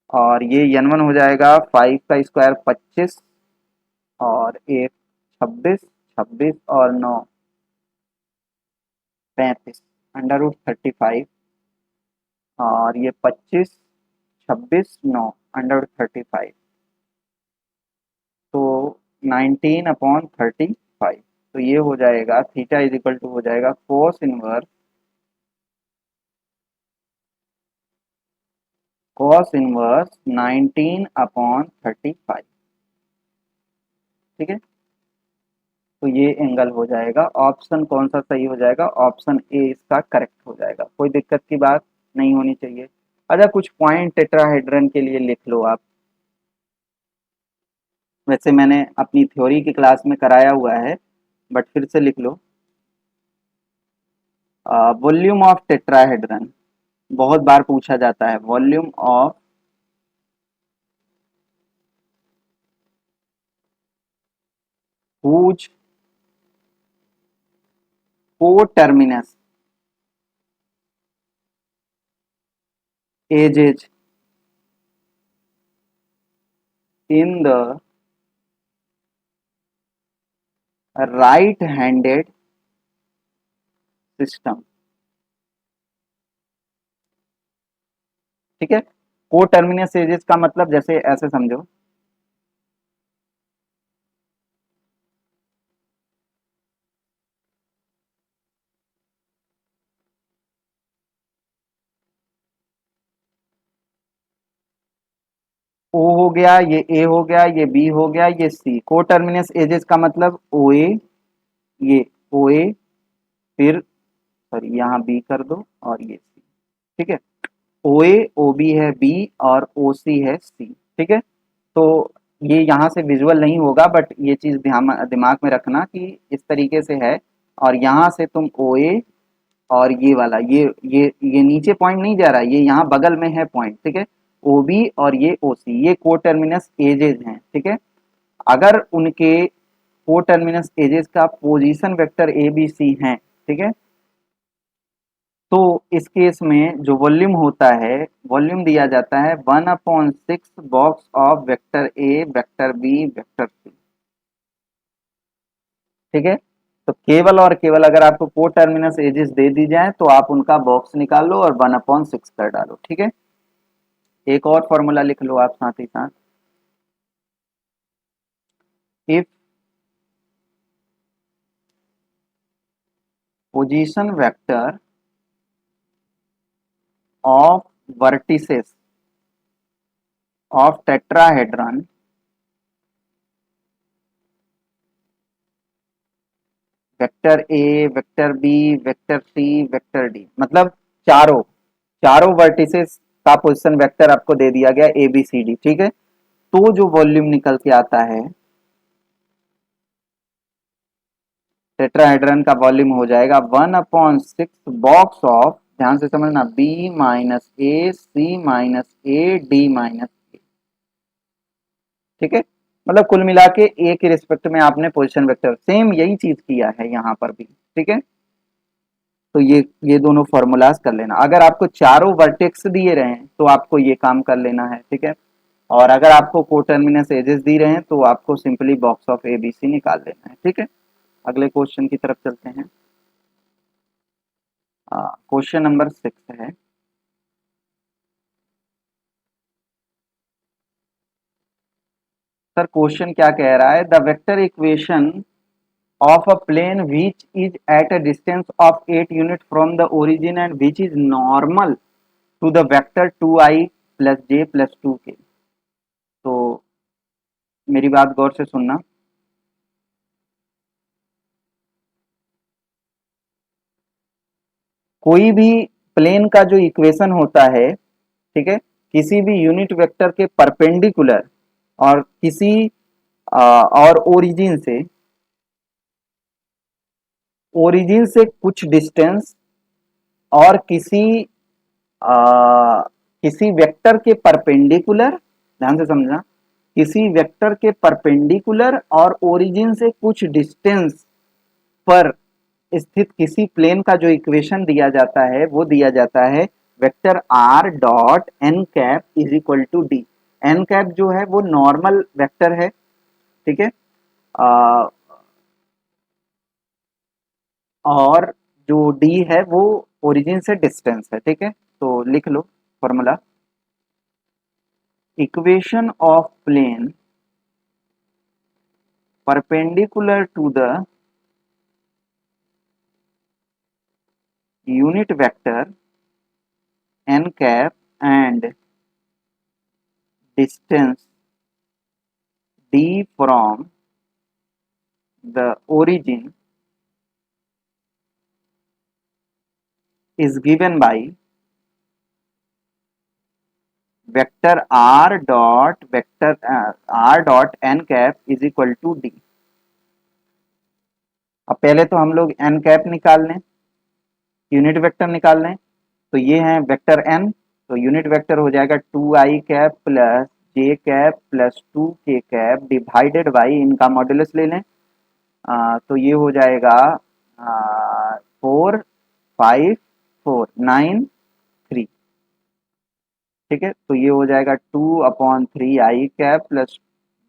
और ये n1 हो जाएगा 5 का स्क्वायर 25, और एक 26, 26 और 9 35, √35, और ये 25 26 9 √35, तो 19/35। तो ये हो जाएगा थीटा इज इक्वल टू हो जाएगा cos इनवर्स 19/35। ठीक है, तो ये एंगल हो जाएगा, ऑप्शन कौन सा सही हो जाएगा, ऑप्शन ए इसका करेक्ट हो जाएगा। कोई दिक्कत की बात नहीं होनी चाहिए। अच्छा, कुछ पॉइंट टेट्राहेड्रन के लिए लिख लो आप। वैसे मैंने अपनी थ्योरी की क्लास में कराया हुआ है, बट फिर से लिख लो। वॉल्यूम ऑफ टेट्राहेड्रन बहुत बार पूछा जाता है, volume of whose co-terminus edges in the right-handed system। ठीक है, को टर्मिनस एजेस का मतलब जैसे ऐसे समझो, ओ हो गया, ये ए हो गया, ये बी हो गया, ये सी। को टर्मिनस एजेस का मतलब ओ ए, ये ओ ए, फिर सॉरी यहाँ बी कर दो, और ये सी। ठीक है, ओ ए ओ बी है बी, और ओ सी है सी। ठीक है, तो ये यहाँ से विजुअल नहीं होगा, बट ये चीज दिमाग में रखना कि इस तरीके से है, और यहाँ से तुम ओ ए और ये वाला ये नीचे पॉइंट नहीं जा रहा, ये यहाँ बगल में है पॉइंट। ठीक है, ओ बी और ये ओ सी, ये को टर्मिनस एजेस हैं। ठीक है, अगर उनके को टर्मिनस एजेस का position vector a B C है, ठीक है, तो इस केस में जो वॉल्यूम होता है, वॉल्यूम दिया जाता है 1/6 box of vector a vector b vector c. ठीक है, तो केवल और केवल अगर आपको को टर्मिनस एजेस दे दी जाए तो आप उनका बॉक्स निकाल लो और 1/6 कर डालो। ठीक है, एक और फॉर्मूला लिख लो आप साथ ही साथ, if position vector of vertices of tetrahedron vector a vector b vector c vector d, मतलब चारों चारों वर्टिसेस का पोजीशन वेक्टर आपको दे दिया गया ए बी सी डी। ठीक है, तो जो वॉल्यूम निकल के आता है टेट्राहेड्रन का वॉल्यूम हो जाएगा 1/6 बॉक्स ऑफ, ध्यान से समझना, b minus a c minus a d minus a. ठीक है, मतलब कुल मिला के ए के रिस्पेक्ट में आपने पोजीशन वेक्टर सेम यही चीज किया है यहाँ पर भी, ठीक है। तो ये दोनों फॉर्मूलाज कर लेना। अगर आपको चारों वर्टेक्स दिए रहे हैं तो आपको ये काम कर लेना है, ठीक है। और अगर आपको कोटर्मिनस एजेस दी रहे हैं तो आपको सिंपली बॉक्स ऑफ एबीसी निकाल लेना है, ठीक है। अगले क्वेश्चन की तरफ चलते हैं। क्वेश्चन नंबर 6 है, सर क्वेश्चन क्या कह रहा है, the vector equation of a plane which is at a distance of 8 unit from the origin and which is normal to the vector 2i plus j plus 2k। तो मेरी बात गौर से सुनना। कोई भी प्लेन का जो इक्वेशन होता है, ठीक है, किसी भी यूनिट वेक्टर के परपेंडिकुलर और किसी और ओरिजिन से कुछ डिस्टेंस और किसी वेक्टर के परपेंडिकुलर, ध्यान से समझना, किसी वेक्टर के परपेंडिकुलर और ओरिजिन से कुछ डिस्टेंस पर स्थित किसी प्लेन का जो इक्वेशन दिया जाता है वो दिया जाता है vector r dot n cap is equal to d. N cap जो है वो नॉर्मल वेक्टर है, ठीक है। आ, और जो डी है वो ओरिजिन से डिस्टेंस है, ठीक है। तो लिख लो formula, equation of plane perpendicular to the unit vector n cap and distance d from the origin is given by vector r dot n cap is equal to d। अब पहले तो हम लोग n कैप निकाल लें, unit vector निकाल लें। तो ये है वेक्टर n, तो यूनिट वेक्टर हो जाएगा 2i cap plus J cap plus 2k cap divided by इनका मॉड्यूलस ले लें। तो ये हो जाएगा 4 5 4 9 3, ठीक है। तो ये हो जाएगा 2/3 i cap plus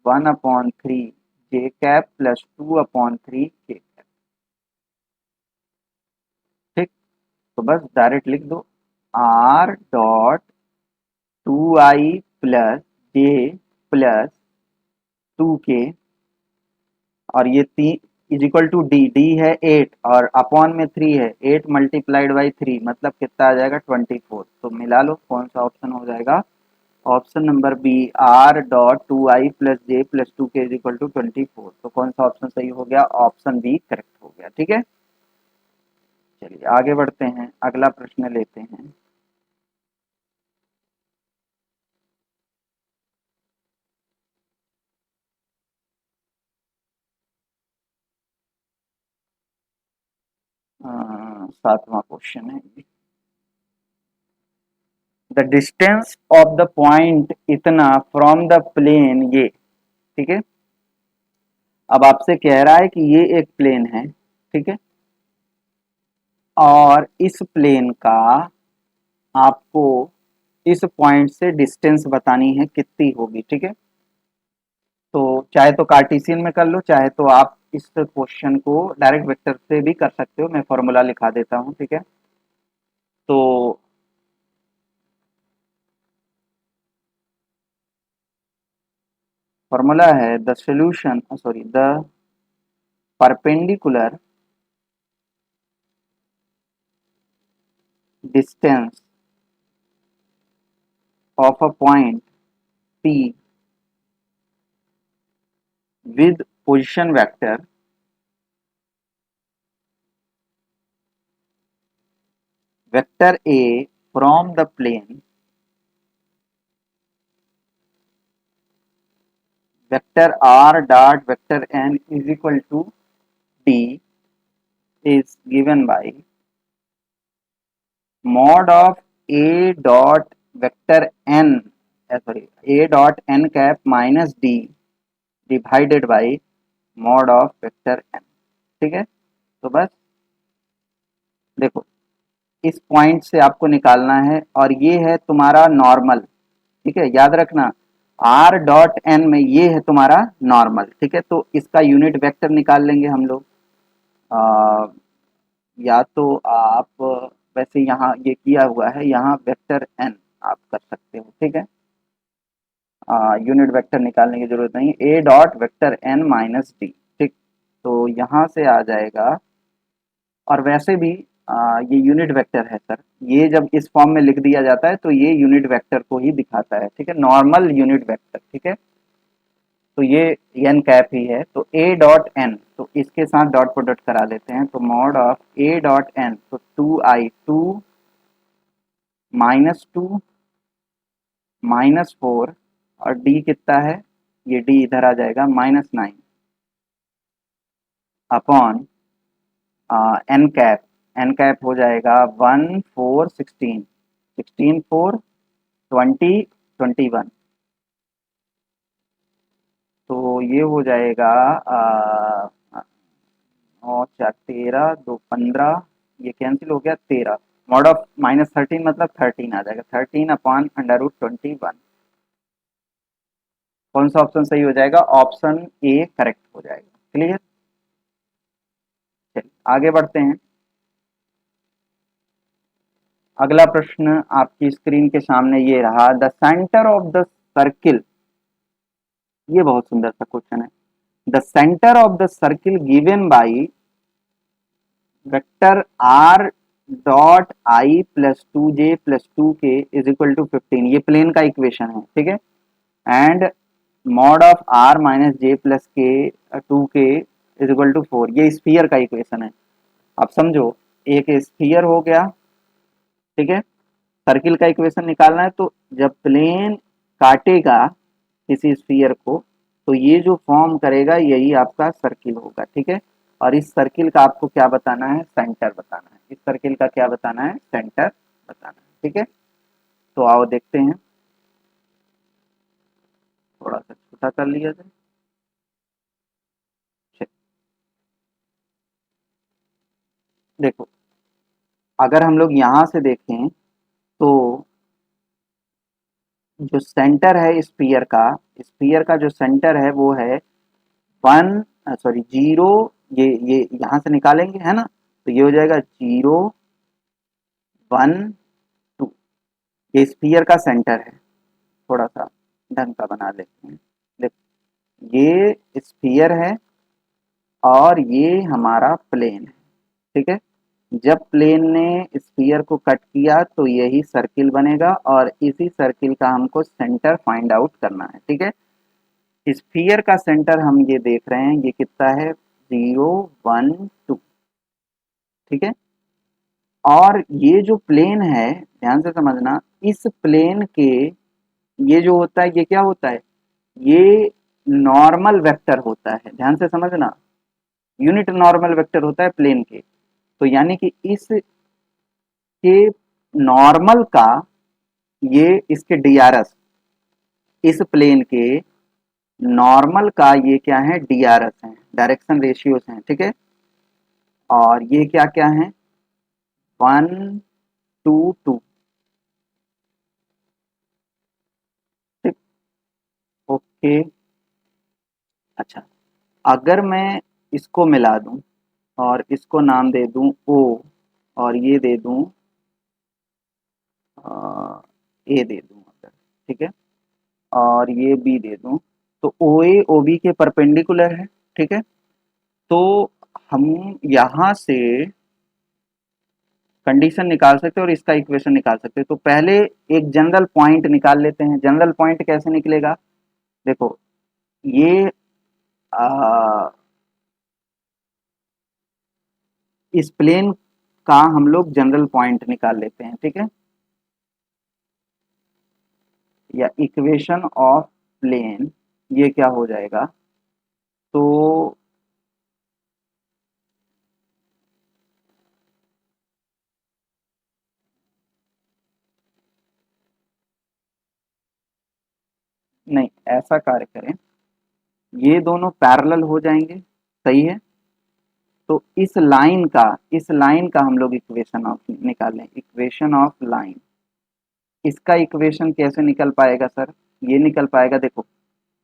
1/3 j cap plus 2/3 k cap, ठीक। तो बस डायरेक्ट लिख दो r dot 2i plus j plus 2k और ये तीन is equal to d, d है 8 और अपॉन में 3 है, 8 मल्टीप्लाइड बाई 3 मतलब कितना आ जाएगा 24। तो मिला लो कौन सा ऑप्शन हो जाएगा, option number B r dot 2i plus j plus 2k is equal to 24। तो कौन सा ऑप्शन सही हो गया, ऑप्शन बी करेक्ट हो गया, ठीक है। चलिए आगे बढ़ते हैं, अगला प्रश्न लेते हैं। सातवां क्वेश्चन है, the distance of the point इतना फ्रॉम द प्लेन ये, ठीक है। अब आपसे कह रहा है कि ये एक प्लेन है, ठीक है, और इस प्लेन का आपको इस पॉइंट से डिस्टेंस बतानी है कितनी होगी, ठीक है। तो चाहे तो कार्टेशियन में कर लो, चाहे तो आप इस क्वेश्चन को डायरेक्ट वेक्टर से भी कर सकते हो। मैं फॉर्मूला लिखा देता हूं, ठीक है। तो फॉर्मूला है the solution sorry the perpendicular distance of a point P with position vector A from the plane vector r dot vector n is equal to d is given by mod of A dot vector n sorry A dot n cap minus d divided by mod of vector n. ठीक है, तो बस देखो इस point से आपको निकालना है और ये है तुम्हारा नॉर्मल। ठीक है, याद रखना आर डॉट एन में ये है तुम्हारा नॉर्मल। ठीक है, तो इसका यूनिट वेक्टर निकाल लेंगे हम लोग। आ, या तो आप वैसे यहाँ ये किया हुआ है, यहाँ वेक्टर एन आप कर सकते हो। ठीक है, यूनिट वेक्टर निकालने की जरूरत नहीं, a dot vector n minus d. ठीक, तो यहाँ से आ जाएगा। और वैसे भी ये यूनिट वेक्टर है सर, ये जब इस फॉर्म में लिख दिया जाता है तो ये यूनिट वेक्टर को ही दिखाता है। ठीक है, नॉर्मल यूनिट वेक्टर। ठीक है, तो ये एन कैप ही है, तो ए डॉट एन, तो इसके साथ डॉट प्रोडक्ट करा लेते हैं, तो mod of a dot n, तो 2i2 -2 -4 और डी कितना है, ये डी इधर आ जाएगा -9 upon n cap. N cap हो जाएगा 1 4 16, 16 4 20 21, तो ये हो जाएगा और 4 13 2 15, ये कैंसिल हो गया 13, मॉड ऑफ -13 मतलब 13 आ जाएगा, 13/√21। कौन सा ऑप्शन सही हो जाएगा, ऑप्शन ए करेक्ट हो जाएगा। क्लियर, चलिए आगे बढ़ते हैं। अगला प्रश्न आपकी स्क्रीन के सामने ये रहा, the centre of the circle. ये बहुत सुंदर सा क्वेश्चन है। The centre of the circle given by vector r dot i plus 2j plus 2k is equal to 15, ये प्लेन का इक्वेशन है। ठीक है, and mod of r minus J plus k 2k is equal to 4, ये sphere का equation है। अब समझो, एक स्फीयर हो गया। ठीक है, सर्किल का इक्वेशन निकालना है, तो जब प्लेन काटेगा किसी स्फीयर को तो ये जो फॉर्म करेगा यही आपका सर्किल होगा। ठीक है, और इस सर्किल का आपको क्या बताना है, सेंटर बताना है। इस सर्किल का क्या बताना है, सेंटर बताना है। ठीक है, तो आओ देखते हैं, थोड़ा सा छोटा कर लिया जाए। देखो अगर हम लोग यहाँ से देखें तो जो सेंटर है स्पीयर का जो सेंटर है वो है 0, ये यहाँ से निकालेंगे है ना, तो ये हो जाएगा 0 1 2, ये स्पीयर का सेंटर है। थोड़ा सा ढंग का बना लेते हैं। देखो ये स्पीयर है और ये हमारा प्लेन है। ठीक है, जब प्लेन ने स्फीयर को कट किया तो यही सर्किल बनेगा और इसी सर्किल का हमको सेंटर फाइंड आउट करना है। ठीक है, स्फीयर का सेंटर हम ये देख रहे हैं, ये कितना है, 0 1 2। ठीक है, और ये जो प्लेन है, ध्यान से समझना, इस प्लेन के ये जो होता है ये क्या होता है, ये नॉर्मल वेक्टर होता है। ध्यान से समझना, यूनिट नॉर्मल वेक्टर होता है प्लेन के। तो यानी कि इस के नॉर्मल का, ये इसके डीआरएस, इस प्लेन के नॉर्मल का ये क्या है, डीआरएस है, डायरेक्शन रेशियोज हैं। ठीक है, और ये क्या क्या है, 1 2 2। ठीक, ओके। अच्छा, अगर मैं इसको मिला दूं और इसको नाम दे दूं ओ, और ये दे दूं ए दे दूं अगर, ठीक है, और ये बी दे दूं, तो ओ ए ओ बी के परपेंडिकुलर है। ठीक है, तो हम यहाँ से कंडीशन निकाल सकते हैं और इसका इक्वेशन निकाल सकते हैं। तो पहले एक जनरल पॉइंट निकाल लेते हैं। जनरल पॉइंट कैसे निकलेगा, देखो ये आ, इस प्लेन का हम लोग जनरल पॉइंट निकाल लेते हैं। ठीक है, या इक्वेशन ऑफ प्लेन, ये क्या हो जाएगा, तो नहीं, ऐसा कार्य करें, ये दोनों पैरेलल हो जाएंगे, सही है। तो इस लाइन का हम लोग इक्वेशन ऑफ निकालें, इक्वेशन ऑफ लाइन। इसका इक्वेशन कैसे निकल पाएगा सर? ये निकल पाएगा, देखो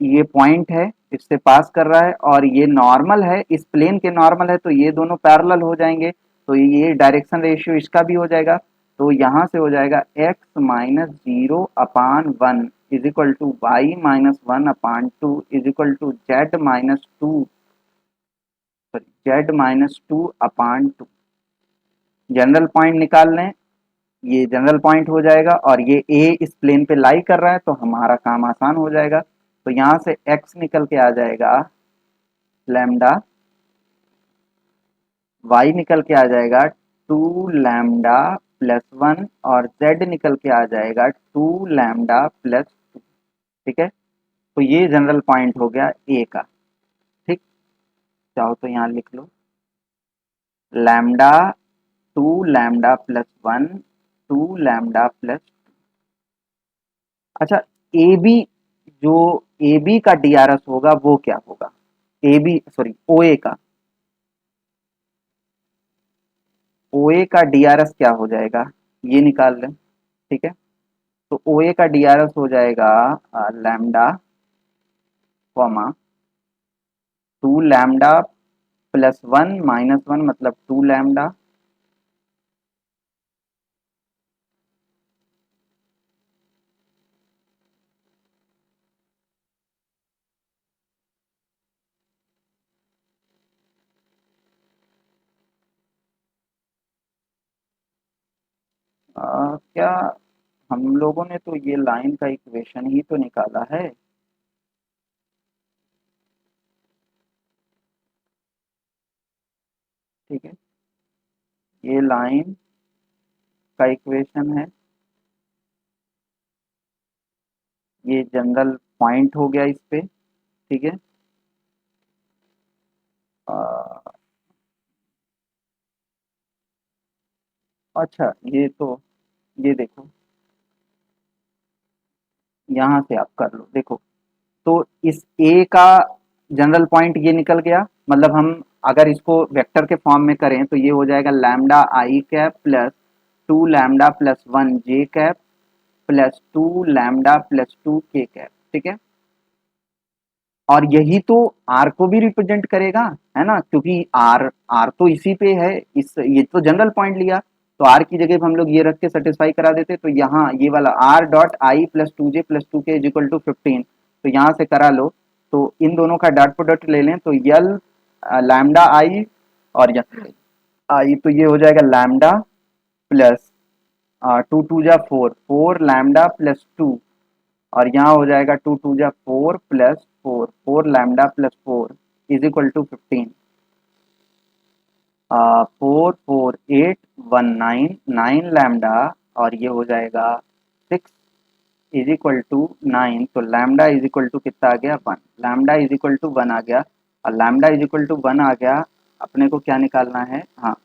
ये पॉइंट है, इससे पास कर रहा है और ये नॉर्मल है, इस प्लेन के नॉर्मल है, तो ये दोनों पैरेलल हो जाएंगे, तो ये डायरेक्शन रेशियो इसका भी हो जाएगा। तो यहाँ से हो जाएगा x minus zero upon one is equal to y minus one upon two is equal to z minus two upon two. General point निकाल लें, ये जनरल पॉइंट हो जाएगा और ये ए इस प्लेन पे लाई कर रहा है, तो हमारा काम आसान हो जाएगा। तो यहाँ से x निकल के आ जाएगा लैम्डा, y निकल के आ जाएगा टू लैम्डा प्लस वन और z निकल के आ जाएगा टू लैम्डा प्लस टू। ठीक है, तो ये जनरल पॉइंट हो गया ए का। ठीक, चाहो तो यहाँ लिख लो lambda two lambda plus one two lambda plus. अच्छा, ए बी, जो ए बी का डीआरएस होगा वो क्या होगा? ए बी सॉरी ओए का, ओए का डीआरएस क्या हो जाएगा, ये निकाल लें। ठीक है, तो ओए का डीआरएस हो जाएगा lambda comma two lambda plus one minus one मतलब टू लैम्डा, क्या हम लोगों ने तो ये लाइन का इक्वेशन ही तो निकाला है। ठीक है, ये लाइन का इक्वेशन है, ये जनरल पॉइंट हो गया इस पे। ठीक है, अ, अच्छा ये तो, ये देखो यहाँ से आप कर लो, देखो तो इस ए का जनरल पॉइंट ये निकल गया, मतलब हम अगर इसको वेक्टर के फॉर्म में करें तो ये हो जाएगा lambda i cap plus two lambda plus one j cap plus two lambda plus two k cap. ठीक है, और यही तो आर को भी रिप्रेजेंट करेगा, है ना, क्योंकि आर आर तो इसी पे है, इस ये तो जनरल पॉइंट लिया, तो आर की जगह पे हम लोग ये रख के सेटिस्फाई करा देते, तो यहाँ ये वाला are dot i plus two j plus two के इज इक्वल टू 15, तो यहाँ से करा लो। तो इन दोनों का डॉट प्रोडक्ट ले लें तो यल लैम्डा आई और आई, तो ये हो जाएगा लैम्डा प्लस टू टू जा four, four lambda plus two, और यहाँ हो जाएगा टू टू जा four plus four, four lambda plus four is equal to 15, four four eight one nine, nine lambda और ये हो जाएगा six is equal to nine, तो लैम्डा इज इक्वल टू कितना आ गया, one, lambda is equal to one आ गया, और lambda is equal to one आ गया, अपने को क्या निकालना है, हाँ,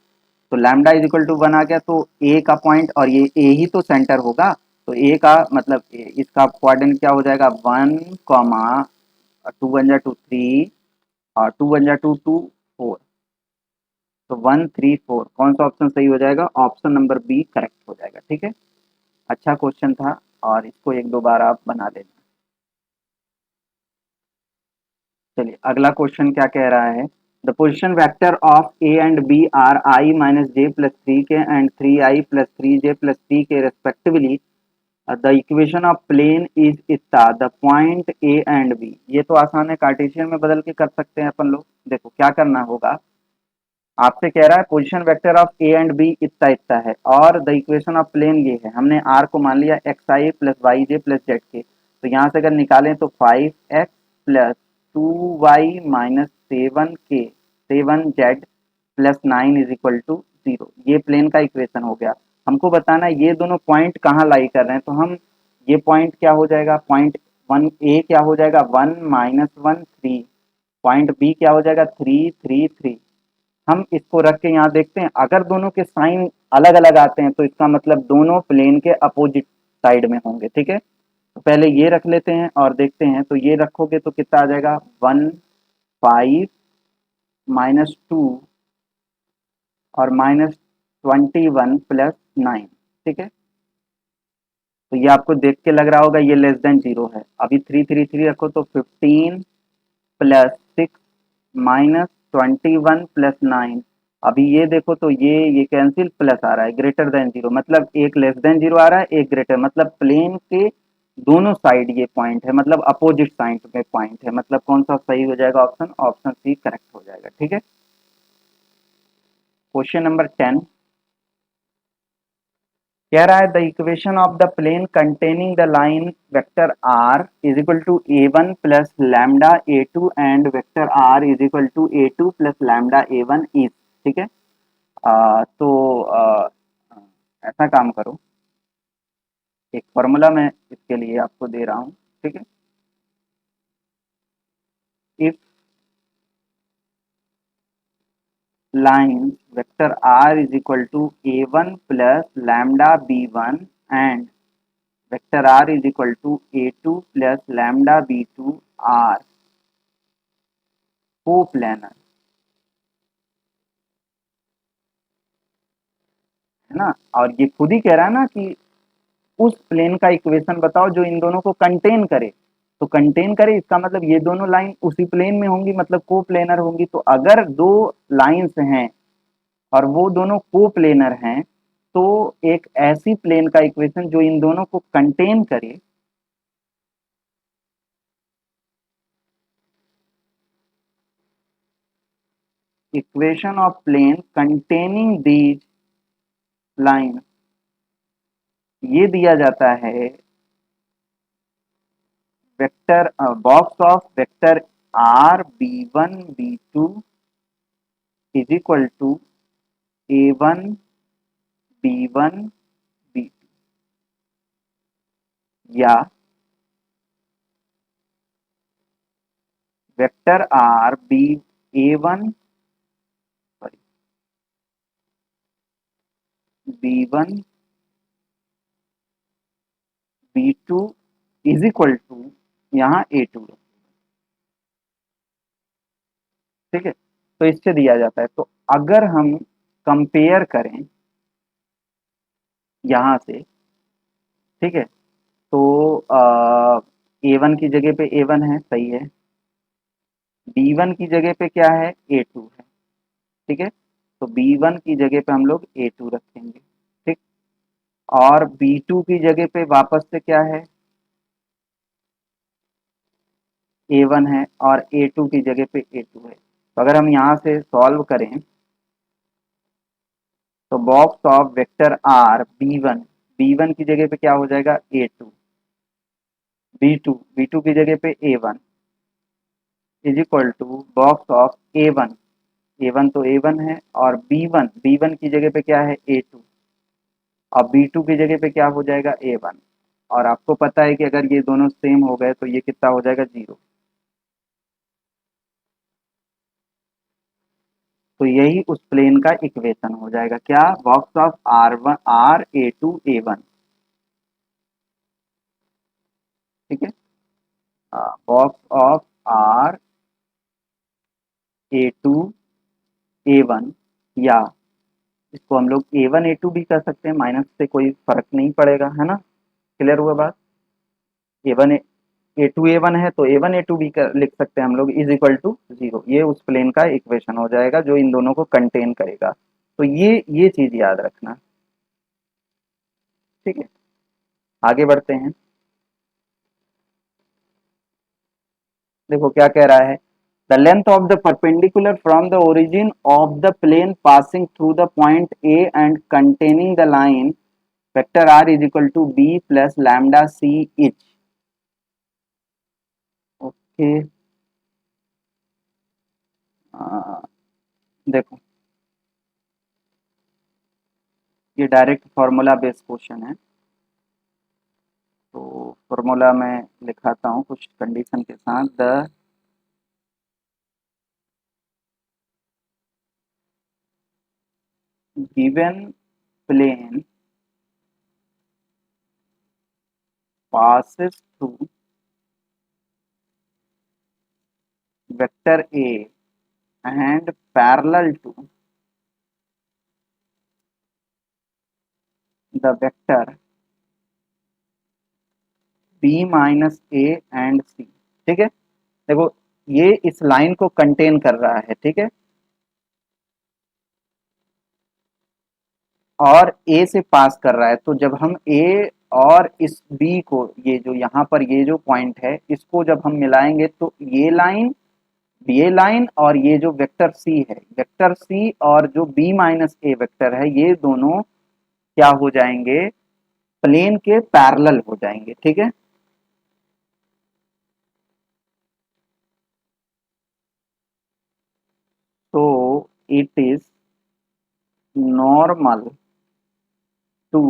तो lambda is equal to one आ गया, तो ए का पॉइंट और ये ए ही तो सेंटर होगा, तो ए का मतलब इसका कोऑर्डिनेट क्या हो जाएगा, वन कॉमा टू वन जा टू थ्री और टू वन जा टू टू फोर, तो वन थ्री फोर, कौन सा ऑप्शन सही हो जाएगा, ऑप्शन नंबर बी करेक्ट हो जाएगा। ठीक है, अच्छा क्वेश्चन था और इसको एक दो बार आप बना लेना। चलिए अगला क्वेश्चन क्या कह रहा है, the position vector of A and b are i minus J plus three k and three i plus three j plus three k respectively, the equation of plane is इतना the point A and b. ये तो आसान है, Cartesian में बदल के कर सकते हैं अपन लोग। देखो क्या करना होगा, आपसे कह रहा है position vector of A and B इतना इतना है और द इक्वेशन ऑफ प्लेन ये है, हमने आर को मान लिया x i plus y j plus z k, तो यहाँ से अगर निकालें तो five x plus two y minus seven k seven z plus nine is equal to zero, ये प्लेन का इक्वेशन हो गया। हमको बताना है ये दोनों पॉइंट कहाँ लाई कर रहे हैं, तो हम ये पॉइंट क्या हो जाएगा, पॉइंट वन ए क्या हो जाएगा, one minus one three, point B क्या हो जाएगा, थ्री थ्री थ्री। हम इसको रख के यहाँ देखते हैं, अगर दोनों के साइन अलग अलग आते हैं तो इसका मतलब दोनों प्लेन के अपोजिट साइड में होंगे। ठीक है, तो पहले ये रख लेते हैं और देखते हैं। तो ये रखोगे तो कितना आ जाएगा, 1 5 -2 और -21 + 9। ठीक है, तो ये आपको देख के लग रहा होगा ये लेस देन 0 है। अभी 3 3 3 रखो तो 15 + 6 -21 + 9। अभी ये देखो तो ये कैंसिल, प्लस आ रहा है, ग्रेटर देन 0 मतलब एक लेस देन 0 आ रहा है, एक ग्रेटर, मतलब प्लेन के दोनों साइड ये पॉइंट है, मतलब अपोजिट साइड में पॉइंट है। मतलब कौन सा सही हो जाएगा, ऑप्शन ऑप्शन सी करेक्ट हो जाएगा। ठीक है, क्वेश्चन नंबर 10 कह रहा है the equation of the plane containing the line vector r is equal to a1 plus lambda a2 and vector r is equal to a2 plus lambda a1 is. ठीक है, तो ऐसा काम करो, एक फॉर्मूला मैं इसके लिए आपको दे रहा हूँ। ठीक है, if line vector r is equal to a1 plus lambda b1 and vector r is equal to a2 plus lambda b2 are coplanar, है ना। और ये खुद ही कह रहा है ना कि उस प्लेन का इक्वेशन बताओ जो इन दोनों को कंटेन करे। तो कंटेन करे इसका मतलब ये दोनों लाइन उसी प्लेन में होंगी, मतलब को प्लेनर होंगी। तो अगर दो लाइंस हैं और वो दोनों को प्लेनर हैं, तो एक ऐसी प्लेन का इक्वेशन जो इन दोनों को कंटेन करे, equation of plane containing these line, ये दिया जाता है vector box of vector r b1 b2 is equal to a1 b1 b2, या vector r b a1 sorry b1 b2 is equal to यहाँ a2। ठीक है, तो इससे दिया जाता है। तो अगर हम कंपेयर करें यहाँ से, ठीक है, तो A1 की जगह पे A1 है, सही है। B1 की जगह पे क्या है, A2 है। ठीक है, तो B1 की जगह पे हम लोग A2 रखेंगे। ठीक, और B2 की जगह पे वापस से क्या है, A1 है, और A2 की जगह पे A2 है। तो अगर हम यहाँ से सॉल्व करें तो box of vector r B1 की जगह पे क्या हो जाएगा, A2, B2 की जगह पे A1 is equal to box of A1 तो A1 है, और B1 की जगह पे क्या है, A2, और B2 की जगह पे क्या हो जाएगा, A1। और आपको पता है कि अगर ये दोनों सेम हो गए तो ये कितना हो जाएगा, 0। तो यही उस प्लेन का इक्वेशन हो जाएगा, क्या, box of R A2 A1। ठीक है, box of R A2 A1, या इसको हम लोग A1 A2 भी कर सकते हैं, माइनस से कोई फर्क नहीं पड़ेगा, है ना। क्लियर हुआ बात। A1 A2 A1 है तो A1 A2 भी लिख सकते हैं हम लोग, इज इक्वल टू 0। ये उस प्लेन का इक्वेशन हो जाएगा जो इन दोनों को कंटेन करेगा। तो ये चीज याद रखना। ठीक है, आगे बढ़ते हैं। देखो क्या कह रहा है, the length of the perpendicular from the origin of the plane passing through the point A and containing the line vector r is equal to B plus lambda c is. Okay, देखो ये direct formula based question है। तो formula में लिखाता हूँ कुछ condition के साथ, the given plane passes through vector A and parallel to the vector B minus A and C। ठीक है, देखो ये इस लाइन को कंटेन कर रहा है, ठीक है, और ए से पास कर रहा है। तो जब हम ए और इस बी को, ये जो यहाँ पर ये जो पॉइंट है, इसको जब हम मिलाएंगे तो ये लाइन और ये जो वेक्टर सी है, वेक्टर सी और जो बी माइनस ए वेक्टर है, ये दोनों क्या हो जाएंगे, प्लेन के पैरेलल हो जाएंगे। ठीक है, तो it is normal to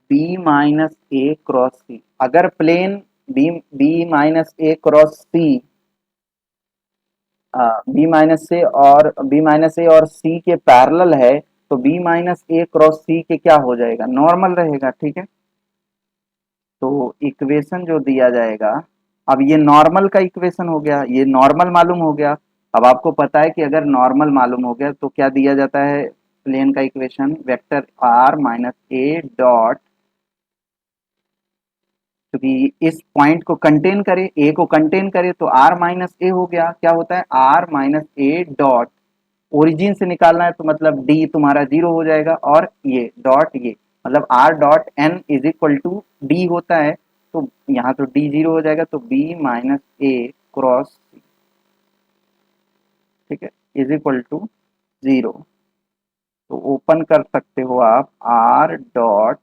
B minus A cross C. अगर plane B minus A cross C, B minus A और सी के पैरेलल है, तो B minus A cross C के क्या हो जाएगा, नॉर्मल रहेगा। ठीक है, तो इक्वेशन जो दिया जाएगा, अब ये नॉर्मल का इक्वेशन हो गया, ये नॉर्मल मालूम हो गया। अब आपको पता है कि अगर नॉर्मल मालूम हो गया तो क्या दिया जाता है प्लेन का इक्वेशन, वेक्टर आर माइनस ए डॉट, क्योंकि इस पॉइंट को कंटेन करे, ए को कंटेन करे, तो आर माइनस ए हो गया। क्या होता है, आर माइनस ए डॉट, ओरिजिन से निकालना है तो मतलब डी तुम्हारा जीरो हो जाएगा, और ये डॉट ये मतलब r dot n is equal to d होता है, तो यहाँ तो डी जीरो हो जाएगा, तो बी माइनस ए क्रॉस, ठीक है, इज इक्वल टू जीरो। तो ओपन कर सकते हो आप r dot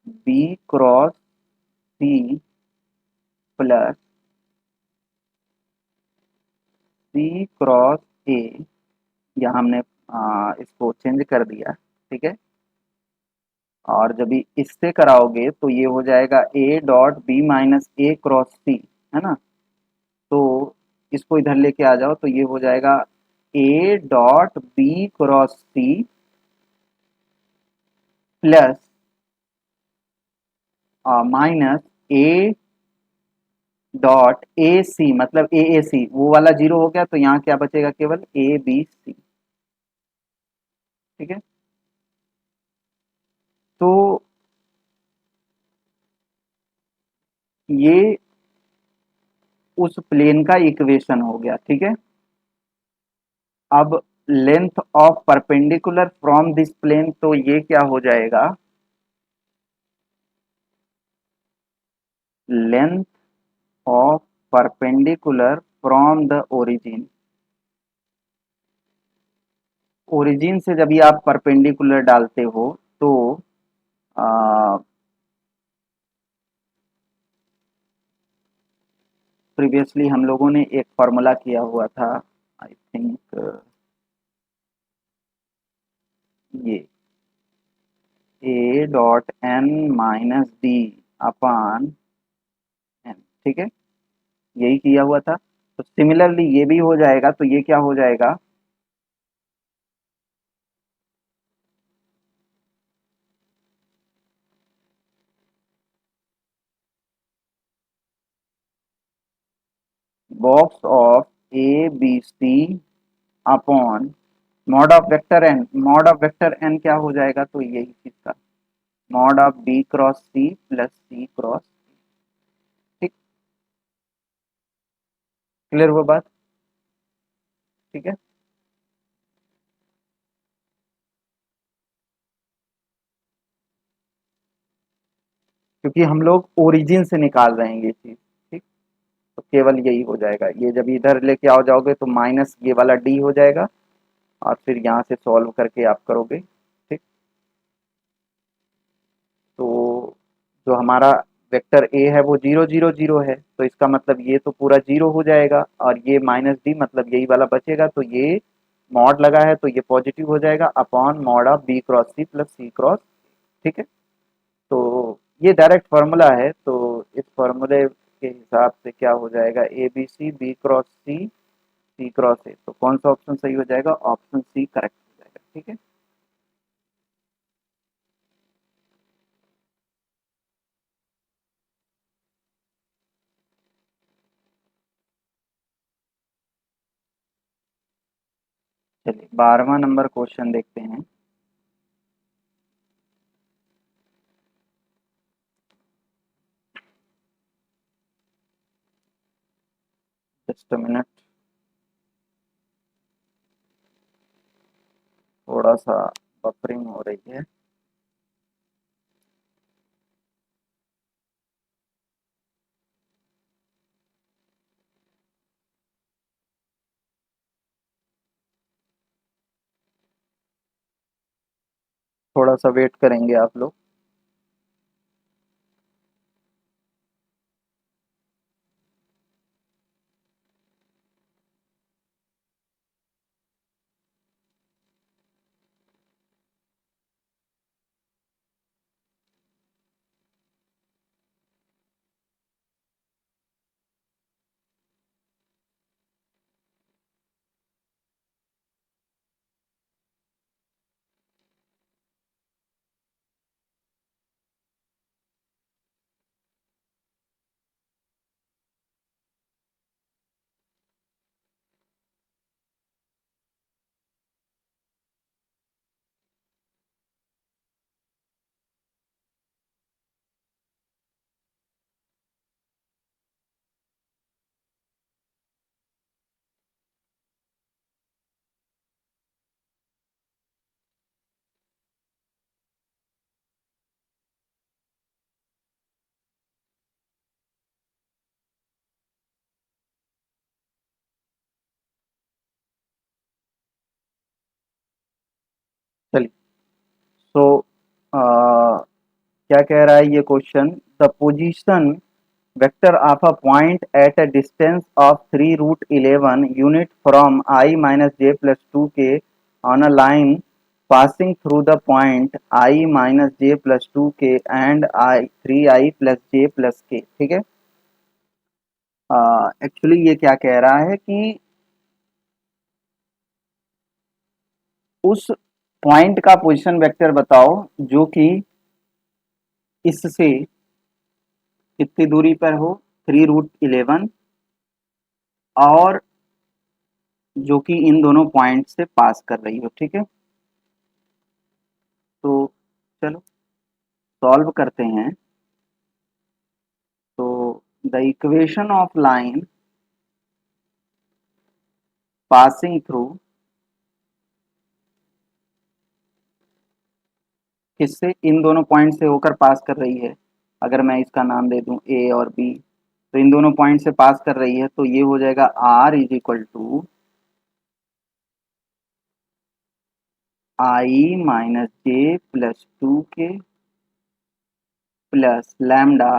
B cross C plus c cross a, यहाँ हमने इसको चेंज कर दिया। ठीक है, और जब भी इससे कराओगे तो ये हो जाएगा A dot B minus A cross C, है ना। तो इसको इधर लेके आ जाओ तो ये हो जाएगा A dot B cross C plus minus A dot A C, मतलब ए सी वो वाला जीरो हो गया, तो यहाँ क्या बचेगा, केवल ए बी सी। ठीक है, तो ये उस प्लेन का इक्वेशन हो गया। ठीक है, अब length of perpendicular from this plane, तो ये क्या हो जाएगा, length of perpendicular from the origin. Origin से जब भी आप परपेंडिकुलर डालते हो तो प्रीवियसली हम लोगों ने एक फॉर्मूला किया हुआ था, आई थिंक ये a dot n minus d upon n. ठीक है, यही किया हुआ था। तो सिमिलरली ये भी हो जाएगा, तो ये क्या हो जाएगा, box of a B c upon mod of vector n. Mod of vector n क्या हो जाएगा, तो यही चीज का mod of b cross C plus c cross. ठीक, क्लियर हुआ बात। ठीक है, क्योंकि हम लोग ओरिजिन से निकाल रहे हैं ये चीज। ठीक, तो केवल यही हो जाएगा, ये जब इधर लेके आओ जाओगे तो माइनस ये वाला डी हो जाएगा, और फिर यहाँ से सॉल्व करके आप करोगे। ठीक, तो जो हमारा वेक्टर ए है वो जीरो जीरो जीरो है, तो इसका मतलब ये तो पूरा जीरो हो जाएगा, और ये माइनस डी मतलब यही वाला बचेगा, तो ये मॉड लगा है तो ये पॉजिटिव हो जाएगा upon mod of b cross C plus c cross. ठीक है, तो ये डायरेक्ट फार्मूला है, तो इस फार्मूले के हिसाब से क्या हो जाएगा, A B c b cross c c cross a, तो कौन सा ऑप्शन सही हो जाएगा, ऑप्शन सी करेक्ट हो जाएगा। ठीक है, चलिए 12वां नंबर क्वेश्चन देखते हैं। जस्ट अ मिनट, थोड़ा सा बफरिंग हो रही है। थोड़ा सा वेट करेंगे आप लोग। चलिए, सो क्या कह रहा है ये question? The position vector of a point at a distance of 3 root 11 unit from I minus J plus two K on a line passing through the point I minus j plus 2k and I 3I plus j plus k। ठीक है। Actually ये क्या कह रहा है कि उस point का पोजीशन वेक्टर बताओ जो कि इससे कितनी दूरी पर हो, 3 रूट 11, और जो कि इन दोनों पॉइंट से पास कर रही हो। ठीक है, तो चलो सॉल्व करते हैं। तो the equation of line passing through किससे, इन दोनों पॉइंट से होकर पास कर रही है। अगर मैं इसका नाम दे दूं ए और बी, तो इन दोनों पॉइंट से पास कर रही है, तो ये हो जाएगा r is equal to i minus J plus two k plus lambda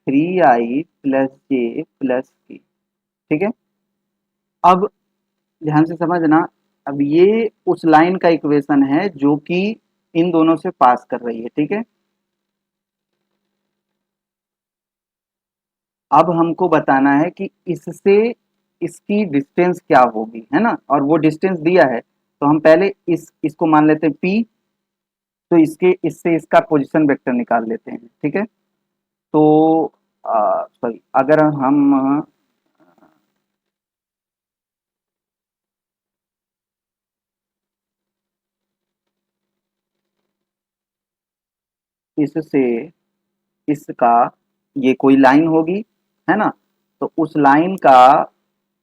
3I plus j plus k. ठीक है, अब ध्यान से समझना। अब ये उस लाइन का इक्वेशन है जो कि इन दोनों से पास कर रही है। ठीक है, अब हमको बताना है कि इससे इसकी डिस्टेंस क्या होगी, है ना, और वो डिस्टेंस दिया है। तो हम पहले इसको मान लेते हैं P। तो इसके इससे इसका पोजीशन वेक्टर निकाल लेते हैं। ठीक है, तो सॉरी, अगर हम इससे इसका, ये कोई लाइन होगी, है ना, तो उस लाइन का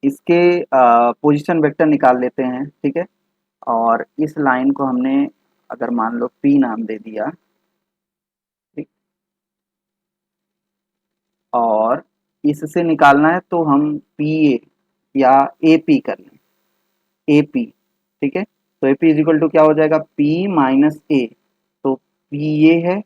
इसके पोजीशन वेक्टर निकाल लेते हैं। ठीक है, और इस लाइन को हमने अगर मान लो P नाम दे दिया। ठीक, और इससे निकालना है तो हम पी ए या ए पी कर लें, ए पी। ठीक है, तो A P is equal to क्या हो जाएगा, पी माइनस ए। तो पी ये है,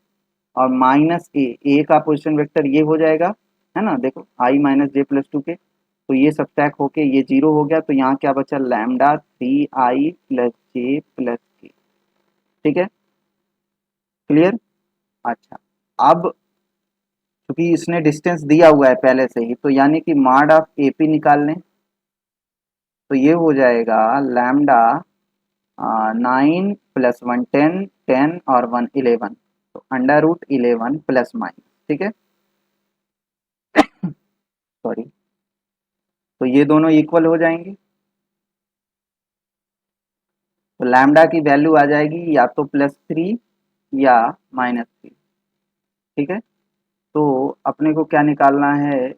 और माइनस ए का पोजिशन वेक्टर ये हो जाएगा, है ना। देखो आई माइनस जे प्लस टू के, तो ये सब्ट्रैक्ट होके ये जीरो हो गया, तो यहाँ क्या बचा, lambda 3I plus j plus k. ठीक है, क्लियर। अच्छा, अब क्योंकि इसने डिस्टेंस दिया हुआ है पहले से ही, तो यानी कि मॉड ऑफ एपी निकाल लें, तो ये हो जाएगा लैम्डा 9 प्लस 1 10, 10 और 1 11, तो अंडर रूट 11 प्लस माइनस। ठीक है, सॉरी, तो ये दोनों इक्वल हो जाएंगे। तो लैम्डा की वैल्यू आ जाएगी या तो +3 या -3। ठीक है, तो अपने को क्या निकालना है,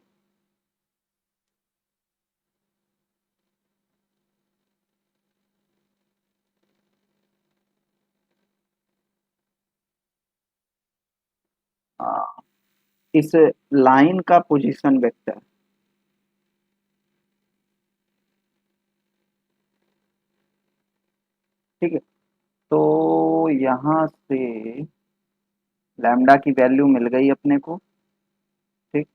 आ, इस लाइन का पोजीशन वेक्टर। ठीक है, तो यहाँ से लैम्डा की वैल्यू मिल गई अपने को। ठीक,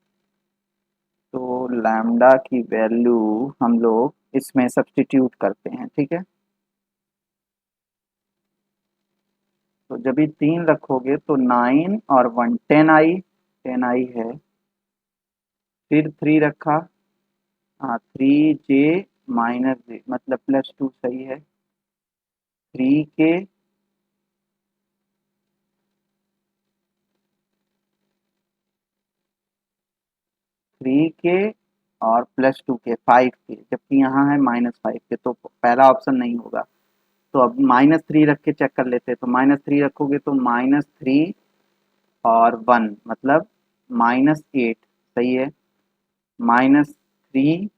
तो लैम्डा की वैल्यू हम लोग इसमें सब्स्टिट्यूट करते हैं। ठीक है, तो जब भी 3 रखोगे तो 9 और 1 10 आई, 10 आई है। फिर 3 रखा, हाँ 3 जे -जे मतलब +2 सही है। 3 के, 3 के और +2 के 5 के, जबकि यहाँ है -5 के, तो पहला ऑप्शन नहीं होगा। तो अब -3 रख के चेक कर लेते हैं। तो -3 रखोगे तो -3 और 1 मतलब -8 सही है। -3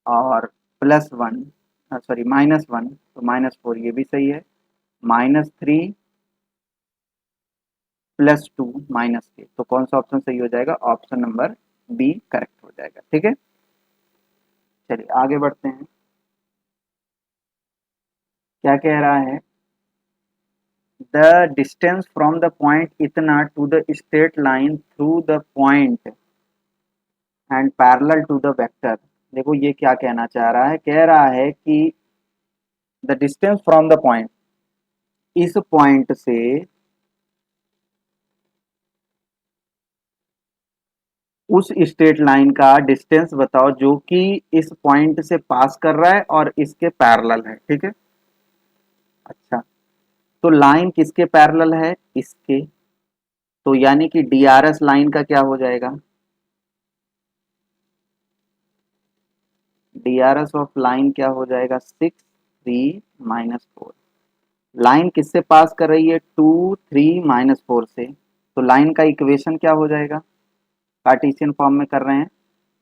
और +1, सॉरी -1 तो -4 ये भी सही है। -3 +2 -के, तो कौन सा ऑप्शन सही हो जाएगा, ऑप्शन नंबर बी करेक्ट हो जाएगा। ठीक है, चलिए आगे बढ़ते हैं। क्या कह रहा है, the distance from the point इतना to the straight line through the point and parallel to the vector. देखो ये क्या कहना चाह रहा है, कह रहा है कि the distance from the point, इस पॉइंट से उस स्ट्रेट लाइन का डिस्टेंस बताओ जो कि इस पॉइंट से पास कर रहा है और इसके पैरेलल है। ठीक है, अच्छा, तो लाइन किसके पैरेलल है, इसके। तो यानी कि डीआरएस लाइन का क्या हो जाएगा, डीआरएस ऑफ लाइन क्या हो जाएगा, 6 3 -4। लाइन किससे पास कर रही है, 2 3 -4 से। तो लाइन का इक्वेशन क्या हो जाएगा, कार्टेशियन फॉर्म में कर रहे हैं,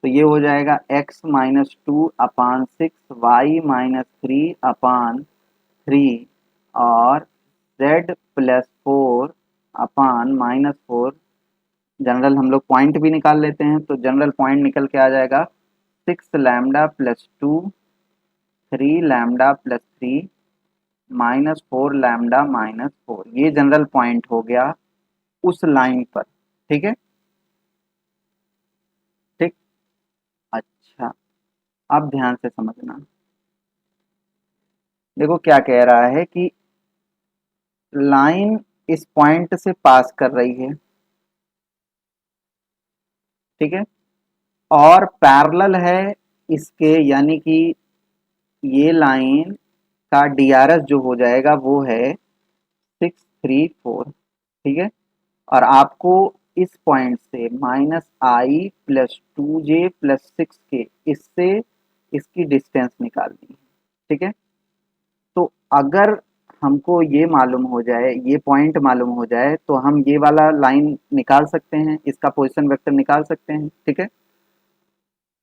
तो ये हो जाएगा x-2/6 y-3/3 और z+4/-4। जनरल हम लोग पॉइंट भी निकाल लेते हैं, तो जनरल पॉइंट निकल के आ जाएगा 6 लैम्डा +2 3 लैम्डा +3 -4 लैम्डा -4। ये जनरल पॉइंट हो गया उस लाइन पर। ठीक है, ठीक, अच्छा, अब ध्यान से समझना। देखो क्या कह रहा है कि लाइन इस पॉइंट से पास कर रही है। ठीक है, और पैरेलल है इसके, यानी कि ये लाइन का डीआरएस जो हो जाएगा वो है 6 3 4। ठीक है, और आपको इस पॉइंट से -i +2j+6 के, इससे इसकी डिस्टेंस निकालनी है। ठीक है, तो अगर हमको ये मालूम हो जाए, ये पॉइंट मालूम हो जाए, तो हम ये वाला लाइन निकाल सकते हैं, इसका पोजीशन वेक्टर निकाल सकते हैं। ठीक है,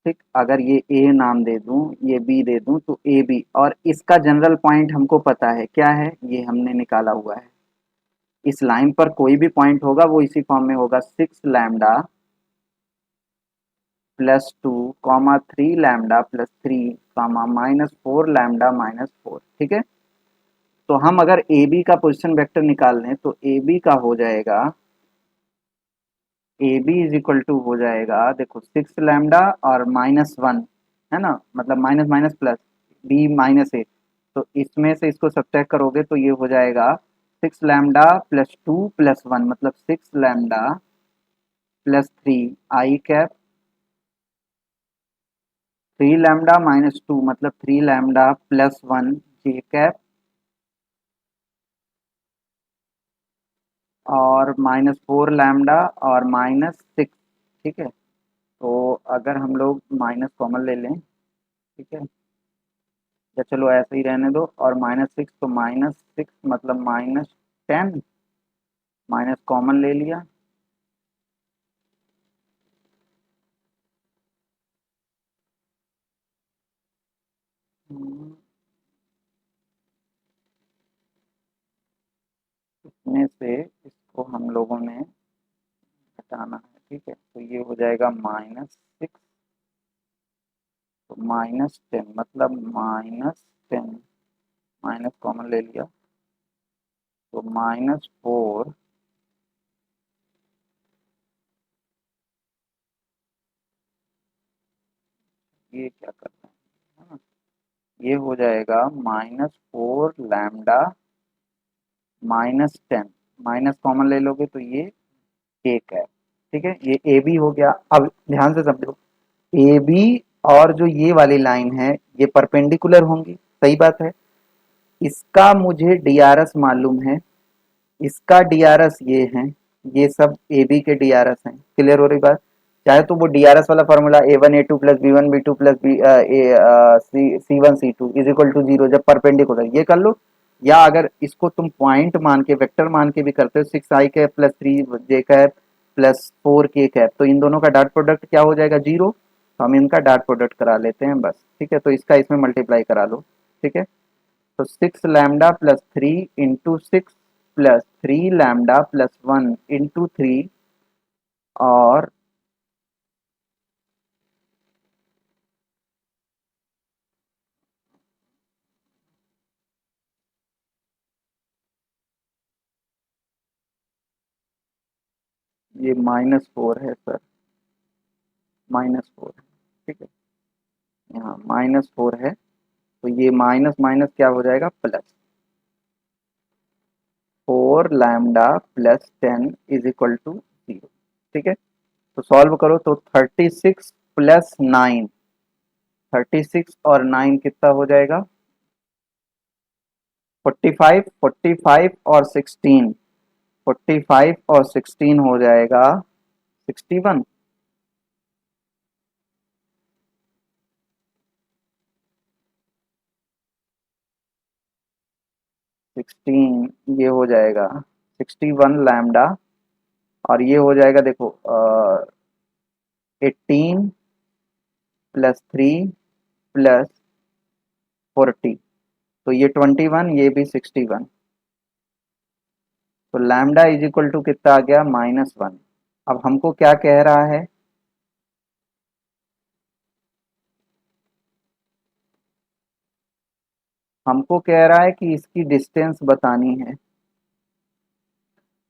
ठीक, अगर ये ए नाम दे दूं, ये बी दे दूं, तो ए बी, और इसका जनरल पॉइंट हमको पता है क्या है, ये हमने निकाला हुआ है। इस लाइन पर कोई भी पॉइंट होगा वो इसी फॉर्म में होगा, 6 लैम्डा +2 3 लैम्डा +3 -4 लैम्डा -4। ठीक है, तो हम अगर ए बी का पोजिशन वेक्टर निकाल लें तो ए बी का हो जाएगा, ए बी इज इक्वल टू हो जाएगा, देखो 6 लैम्डा और -1 है ना, मतलब माइनस माइनस प्लस, बी -8। तो इसमें से इसको सब्ट्रैक्ट करोगे तो ये हो जाएगा 6 लैम्डा +2 +1 मतलब 6 लैम्डा +3 i कैप, 3 लैम्डा -2 मतलब 3 लैम्डा +1 जे कैप, और -4 लैम्डा और -6। ठीक है, तो अगर हम लोग माइनस कॉमन ले लें, ठीक है, या चलो ऐसे ही रहने दो, और -6 तो -6 मतलब -10, माइनस कॉमन ले लिया, इसमें से इसको हम लोगों ने हटाना है, ठीक है। तो ये हो जाएगा -6, तो -10 मतलब -10, माइनस कॉमन ले लिया, तो -4, ये क्या करना है ना, ये हो जाएगा -4 लैम्डा -10, माइनस कॉमन ले लोगे तो ये एक है, ठीक है। ये ए बी हो गया। अब ध्यान से समझो, ए बी और जो ये वाली लाइन है ये परपेंडिकुलर होंगी, सही बात है। इसका मुझे डीआरएस मालूम है, इसका डीआरएस ये है, ये सब ए बी के डीआरएस हैं। क्लियर हो रही बात। चाहे तो वो डीआरएस वाला formula A1 A2 plus B1 B2 plus b C1 C2 is equal to 0 जब परपेंडिकुलर, ये कर लो। या अगर इसको तुम पॉइंट मान के, वेक्टर मान के भी करते हो, 6i cap plus 3j cap plus 4k cap, तो इन दोनों का डॉट प्रोडक्ट क्या हो जाएगा, 0। तो हम इनका डॉट प्रोडक्ट करा लेते हैं बस, ठीक है। तो इसका इसमें मल्टीप्लाई करा लो, ठीक है। तो 6 lambda plus 3 into 6 plus 3 lambda plus 1 into 3, और ये -4 है सर, -4 है, ठीक है। यहाँ -4 है, तो ये माइनस माइनस क्या हो जाएगा, plus 4 lambda plus 10 is equal to 0, ठीक है। तो सॉल्व करो तो 36 प्लस 9, 36 और 9 कितना हो जाएगा, 45, 45 और 16, 45 और 16 हो जाएगा 61, 16 ये हो जाएगा 61 लैम्डा, और ये हो जाएगा देखो 18 प्लस 3 प्लस 40, तो ये 21, ये भी 61, तो लैम्डा इज इक्वल टू कितना आ गया, -1। अब हमको क्या कह रहा है, हमको कह रहा है कि इसकी डिस्टेंस बतानी है।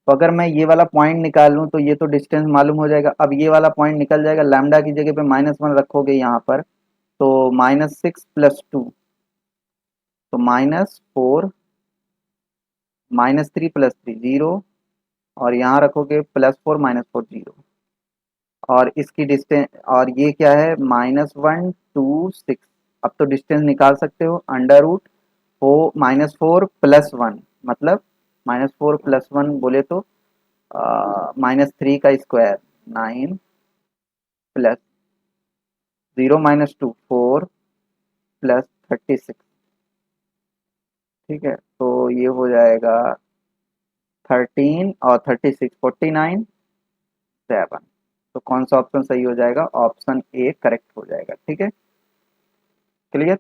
तो अगर मैं ये वाला पॉइंट निकाल लूं तो ये तो डिस्टेंस मालूम हो जाएगा। अब ये वाला पॉइंट निकल जाएगा, लैम्डा की जगह पे -1 रखोगे यहाँ पर, तो -6 प्लस 2, तो -4, -3 प्लस 3 0, और यहाँ रखोगे +4 -4 0, और इसकी डिस्टेंस, और ये क्या है, -1 2 6। अब तो डिस्टेंस निकाल सकते हो, -4 प्लस 1 मतलब -4 प्लस 1 बोले तो -3 का स्क्वायर 9 प्लस 0 - 2 4 प्लस 36, ठीक है। तो ये हो जाएगा 13 और 36 49 7। तो कौन सा ऑप्शन सही हो जाएगा, ऑप्शन ए करेक्ट हो जाएगा, ठीक है। क्लियर।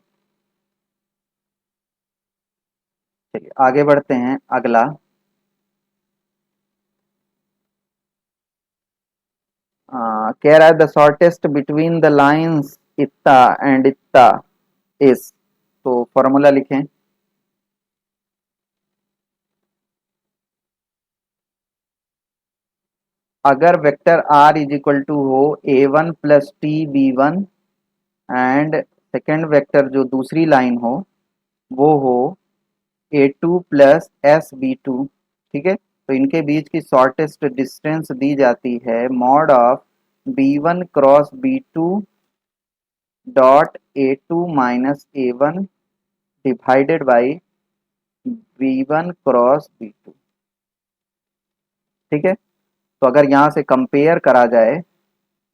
चलिए आगे बढ़ते हैं, अगला कह रहा है the shortest between the lines इत्ता एंड इत्ता इज, तो फॉर्मूला लिखें। अगर vector r is equal to हो A1 + T B1, and second vector जो दूसरी लाइन हो वो हो A2 + S B2, ठीक है। तो इनके बीच की शॉर्टेस्ट डिस्टेंस दी जाती है mod of B1 cross B2 dot A2 - A1 divided by B1 cross B2, ठीक है। तो अगर यहाँ से कंपेयर करा जाए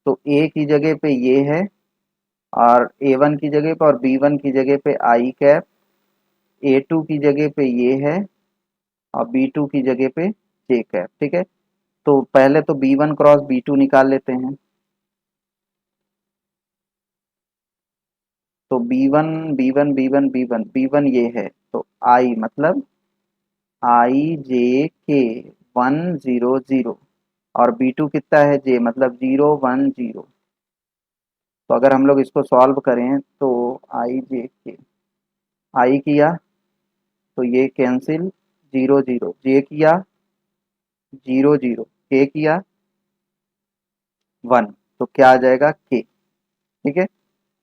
तो A की जगह पे ये है, और A1 की जगह पे और B1 की जगह पे आई कैप, A2 की जगह पे ये है और B2 की जगह पे जे कैप। ठीक है, तो पहले तो B1 क्रॉस B2 निकाल लेते हैं। तो B1 B1 B1 B1 B1 ये है, तो I मतलब आई जे के 100 और B2 कितना है J मतलब 010। तो अगर हम लोग इसको सॉल्व करें तो आई जे के आई किया तो ये कैंसिल, 0 0 जे किया 0 0 के किया 1, तो क्या आ जाएगा के। ठीक है,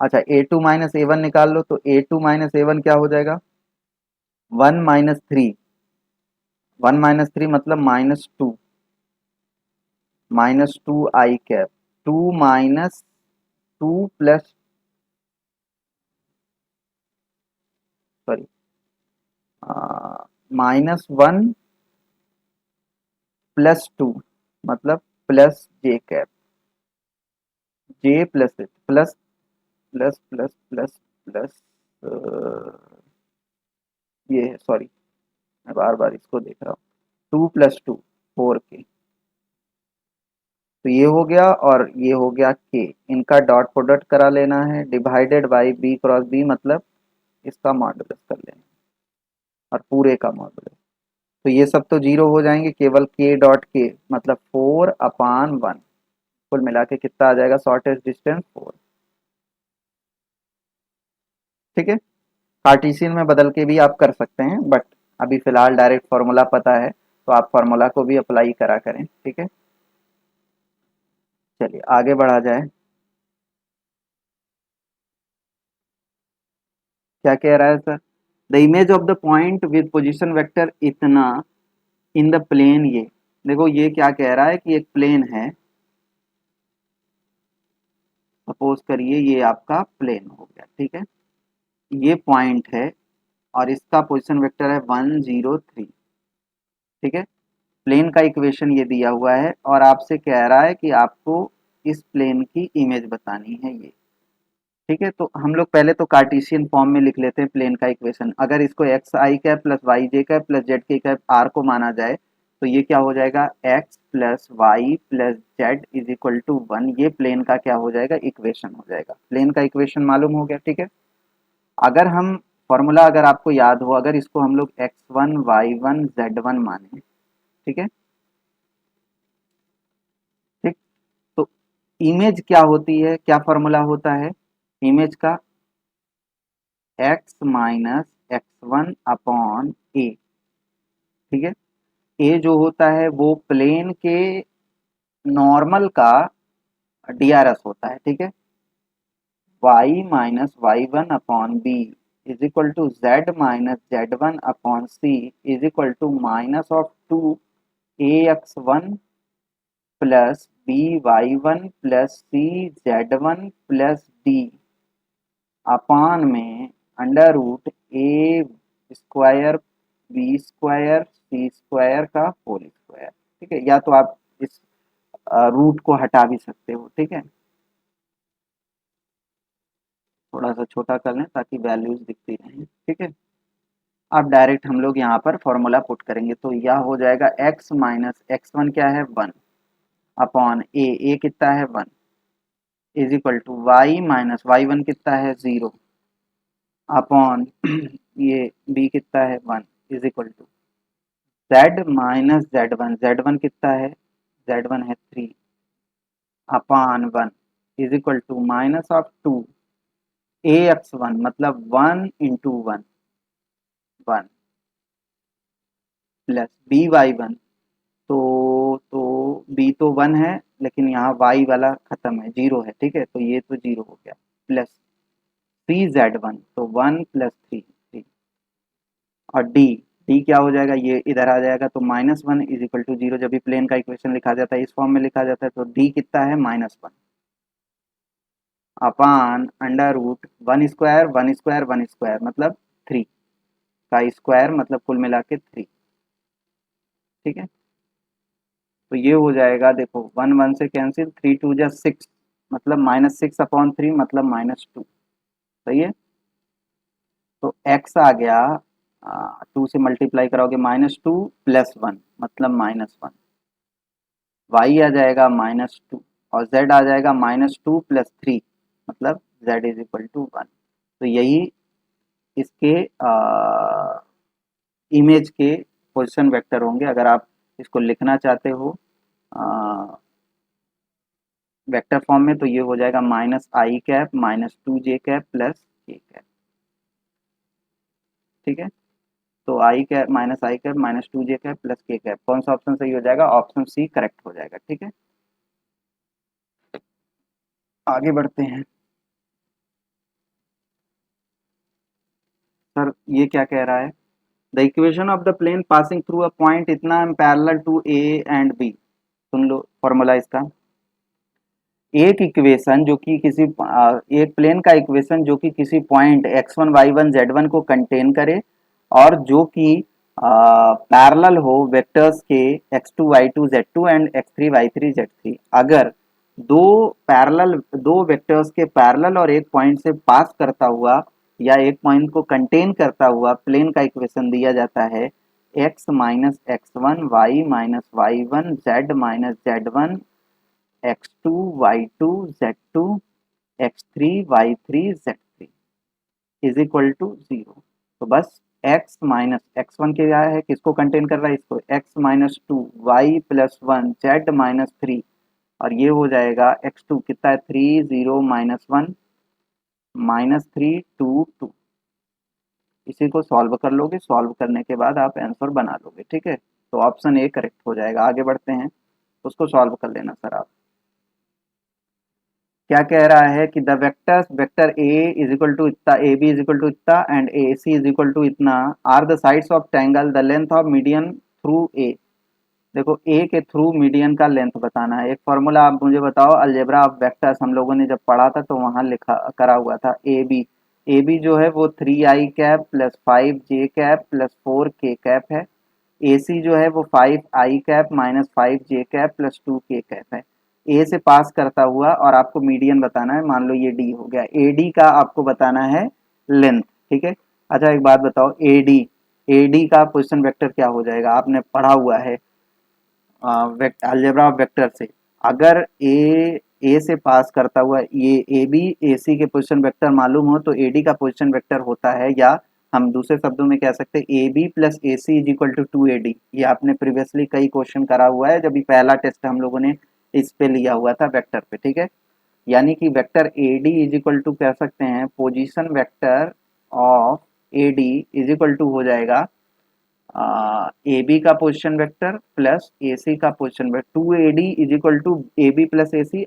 अच्छा A2 माइनस A1 निकाल लो, तो A2 माइनस A1 क्या हो जाएगा 1 - 3, 1 - 3 मतलब -2, -2 आई कैप, 2 प्लस सॉरी -1 +2 मतलब प्लस जे cap, J plus plus plus plus plus ये है, सॉरी मैं बार बार इसको देख रहा हूँ, 2 + 2 4 के, तो ये हो गया और ये हो गया के, इनका डॉट प्रोडक्ट करा लेना है, divided by b cross b मतलब इसका मॉडुलस कर लेना और पूरे का मॉडुलस। तो ये सब तो जीरो हो जाएंगे, केवल के डॉट के मतलब 4/1, कुल मिला के कितना आ जाएगा शॉर्टेस्ट डिस्टेंस 4। ठीक है, कार्टेशियन में बदल के भी आप कर सकते हैं, बट अभी फिलहाल डायरेक्ट फार्मूला पता है तो आप फार्मूला को भी अप्लाई करा करें। ठीक है, चलिए आगे बढ़ा जाए। क्या कह रहा है sir, the image of the point with position vector इतना इन द प्लेन, ये देखो ये क्या कह रहा है कि एक प्लेन है, सपोज करिए ये आपका प्लेन हो गया। ठीक है, ये पॉइंट है और इसका पोजीशन वेक्टर है 1 0 3। ठीक है, प्लेन का इक्वेशन ये दिया हुआ है और आपसे कह रहा है कि आपको इस प्लेन की इमेज बतानी है ये। ठीक है, तो हम लोग पहले तो कार्टेशियन फॉर्म में लिख लेते हैं प्लेन का इक्वेशन। अगर इसको x i cap plus y j cap plus z k cap r को माना जाए तो ये क्या हो जाएगा x plus y plus z is equal to 1, ये प्लेन का क्या हो जाएगा इक्वेशन हो जाएगा। प्लेन का इक्वेशन मालूम हो गया। ठीक है, अगर हम फॉर्मूला अगर आपको याद हो, अगर इसको हम लोग x1 y1 z1 माने, ठीक है, ठीक, तो इमेज क्या होती है, क्या फॉर्मूला होता है इमेज का, x माइनस x1 अपॉन ए। ठीक है, ए जो होता है वो प्लेन के नॉर्मल का डीआरएस होता है। ठीक है, y minus y1 upon B is equal to z minus z1 upon C is equal to -2 ax1 plus by1 plus cz1 plus D upon में under root A square B square C square का whole square. ठीक है, या तो आप इस root को हटा भी सकते हो। ठीक है, थोड़ा सा छोटा कर लें ताकि वैल्यूज दिखती रहें। ठीक है, अब डायरेक्ट हम लोग यहाँ पर फॉर्मूला पुट करेंगे, तो यह हो जाएगा x माइनस x1 क्या है 1 अपॉन ए कितना है 1 is equal to y minus y1 कितना है 0 अपॉन ये b कितना है 1 is equal to z minus z1 कितना है z1 है 3 upon 1 is equal to -2 ax1 मतलब 1 इंटू 1 1 प्लस by1, तो b तो 1 है लेकिन यहाँ y वाला खत्म है 0 है। ठीक है, तो ये तो 0 हो गया प्लस cz1 तो 1 प्लस 3 और डी क्या हो जाएगा, ये इधर आ जाएगा तो -1 इज इक्वल टू 0। जब भी प्लेन का इक्वेशन लिखा जाता है इस फॉर्म में लिखा जाता है, तो डी कितना है -1 अपान अंडर रूट 1 स्क्वायर मतलब 3 का स्क्वायर मतलब कुल मिला के 3। ठीक है, तो ये हो जाएगा देखो 1 1 से कैंसिल, 3 2 जा 6 मतलब -6/3 मतलब -2, सही है। तो x आ गया, 2 से मल्टीप्लाई कराओगे -2 + 1 मतलब -1, y आ जाएगा -2 और z आ जाएगा -2 + 3 मतलब z = 1। तो यही इसके इमेज के पोजीशन वेक्टर होंगे। अगर आप इसको लिखना चाहते हो वेक्टर फॉर्म में तो ये हो जाएगा -i cap -2j cap +k cap, ठीक है। तो i cap -i cap -2j cap +k cap, कौन सा ऑप्शन सही हो जाएगा? ऑप्शन सी करेक्ट हो जाएगा, ठीक है। आगे बढ़ते हैं। सर ये क्या कह रहा है? The equation of the plane passing through a point इतना parallel to A and B, सुन लो फॉर्मूला इसका। एक इक्वेशन जो कि किसी एक प्लेन का इक्वेशन जो कि किसी पॉइंट x1 y1 z1 को कंटेन करे और जो कि पैरेलल हो वेक्टर्स के x2 y2 z2 and x3 y3 z3। अगर दो वेक्टर्स के पैरेलल और एक पॉइंट से पास करता हुआ या एक पॉइंट को कंटेन करता हुआ प्लेन का इक्वेशन दिया जाता है x minus x1 y minus y1 z minus z1 x2 y2 z2 x3 y3 z3 is equal to 0। तो बस x माइनस x1 के क्या है, किसको कंटेन कर रहा है? इसको। x minus 2 y plus 1 z minus 3 और ये हो जाएगा x2 कितना है 3 0 माइनस 1 -3 2 2। इसी को सॉल्व कर लोगे, सॉल्व करने के बाद आप आंसर बना लोगे, ठीक है। तो ऑप्शन ए करेक्ट हो जाएगा। आगे बढ़ते हैं, उसको सॉल्व कर लेना सर आप। क्या कह रहा है कि the vectors vector A is equal to इतना, A B is equal to इतना and A C is equal to इतना are the sides of triangle, the length of median through A. देखो ए के थ्रू मीडियन का length बताना है। एक formula आप मुझे बताओ, अलजेब्रा ऑफ वेक्टर्स हम लोगों ने जब पढ़ा था तो वहां लिखा करा हुआ था ए बी जो है वो 3i cap plus 5j cap plus 4k cap है। ए सी जो है वो 5i cap minus 5j cap plus 2k cap है। ए से पास करता हुआ और आपको मीडियन बताना है, मान लो ये डी हो गया, ए डी का आपको बताना है लेंथ, ठीक है। अच्छा एक बात बताओ, ए डी का पोजिशन वेक्टर क्या हो जाएगा? आपने पढ़ा हुआ है अलजेब्रा ऑफ वेक्टर से। अगर ए से पास करता हुआ ये ए बी ए सी के पोजिशन वेक्टर मालूम हो तो ए डी का पोजिशन वेक्टर होता है, या हम दूसरे शब्दों में कह सकते हैं A B plus A C is equal to 2AD। ये आपने प्रीवियसली कई क्वेश्चन करा हुआ है, जब ये पहला टेस्ट हम लोगों ने इस पे लिया हुआ था वेक्टर पे, ठीक है। यानी कि vector A D is equal to कह सकते हैं position vector of A D is equal to हो जाएगा ए बी का position vector plus A C का position vector. 2AD is equal to A B plus A C,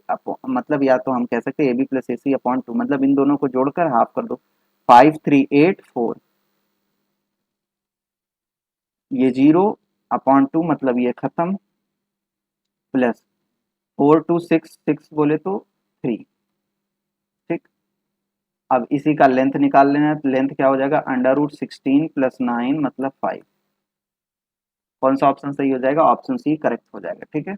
मतलब या तो हम कह सकते हैं A B plus A C upon 2, मतलब इन दोनों को जोड़कर हाफ कर दो, 5 3 8 4, ये 0/2 मतलब ये खत्म, प्लस 4 2 6 6 बोले तो 3, ठीक। अब इसी का लेंथ निकाल लेना है, लेंथ क्या हो जाएगा √16 + 9 मतलब 5। कौन सा ऑप्शन सही हो जाएगा? ऑप्शन सी करेक्ट हो जाएगा, ठीक है।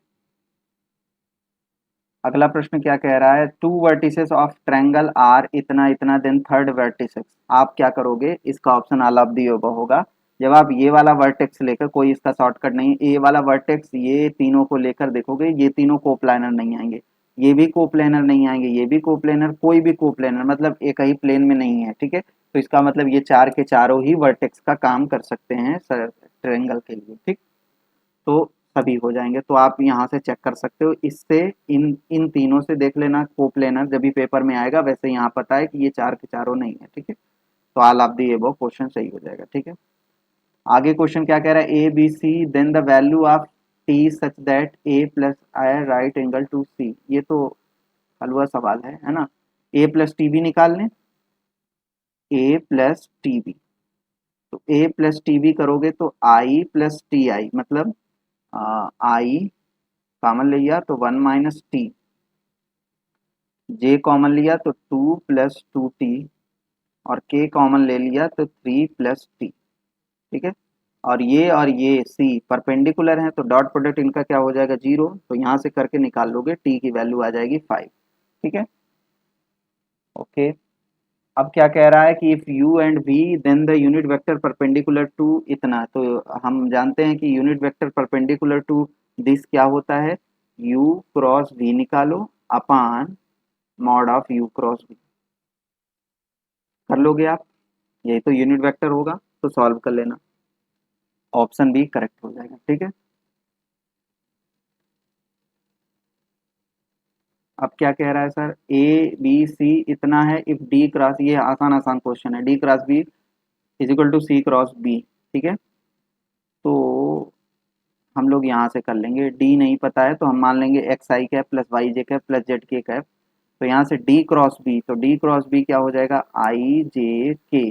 अगला प्रश्न क्या कह रहा है? 2 वर्टिसेस ऑफ ट्रायंगल आर इतना इतना देन थर्ड वर्टिसेस। आप क्या करोगे? इसका option all of the above होगा। जब आप ये वाला वर्टेक्स लेकर, कोई इसका शॉर्टकट नहीं, ये वाला वर्टेक्स ये तीनों को लेकर देखोगे, ये तीनों कोप्लानर नहीं आएंगे, ये भी कोप्लानर नहीं आएंगे, ये भी कोप्लानर, कोई भी कोप्लानर मतलब एक ही प्लेन में नहीं है, ठीक है। तो इसका मतलब ये चार के चारों ही वर्टेक्स का काम कर सकते हैं ट्रायंगल के लिए, ठीक। तो सभी हो जाएंगे। तो आप यहाँ से चेक कर सकते हो, इससे इन इन तीनों से देख लेना कोप्लेनर, जब भी पेपर में आएगा वैसे यहाँ पता है कि ये चार के चारों नहीं है, ठीक है। तो all of the above question सही हो जाएगा, ठीक है। आगे क्वेश्चन क्या कह रहा है? A B C then the value of T such that A plus I right angle to C. ये तो हलवा सवाल है ना। ए प्लस टी बी निकाल लें, ए प्लस टी बी, तो ए प्लस टी बी करोगे तो आई प्लस टी आई मतलब आई कॉमन ले लिया तो 1 माइनस टी, जे कॉमन लिया तो 2 प्लस 2t और k कॉमन ले लिया तो 3 प्लस टी, ठीक है। और ये सी परपेंडिकुलर है तो डॉट प्रोडक्ट इनका क्या हो जाएगा 0, तो यहाँ से करके निकाल लोगे, t की वैल्यू आ जाएगी 5। ठीक है, ओके। अब क्या कह रहा है कि if u and v then the unit vector perpendicular to इतना, तो हम जानते हैं कि unit vector perpendicular to this क्या होता है, u क्रॉस v निकालो upon mod of u cross v। कर लोगे आप, यही तो यूनिट वेक्टर होगा, तो सॉल्व कर लेना, ऑप्शन बी करेक्ट हो जाएगा। ठीक है, अब क्या कह रहा है सर, ए बी सी इतना है, इफ डी क्रॉस, ये आसान आसान क्वेश्चन है, d cross b is equal to c cross b. ठीक है, तो हम लोग यहाँ से कर लेंगे, डी नहीं पता है तो हम मान लेंगे x i cap plus y j cap plus z k cap. तो यहाँ से डी क्रॉस बी, तो डी क्रॉस बी क्या हो जाएगा, आई जे के,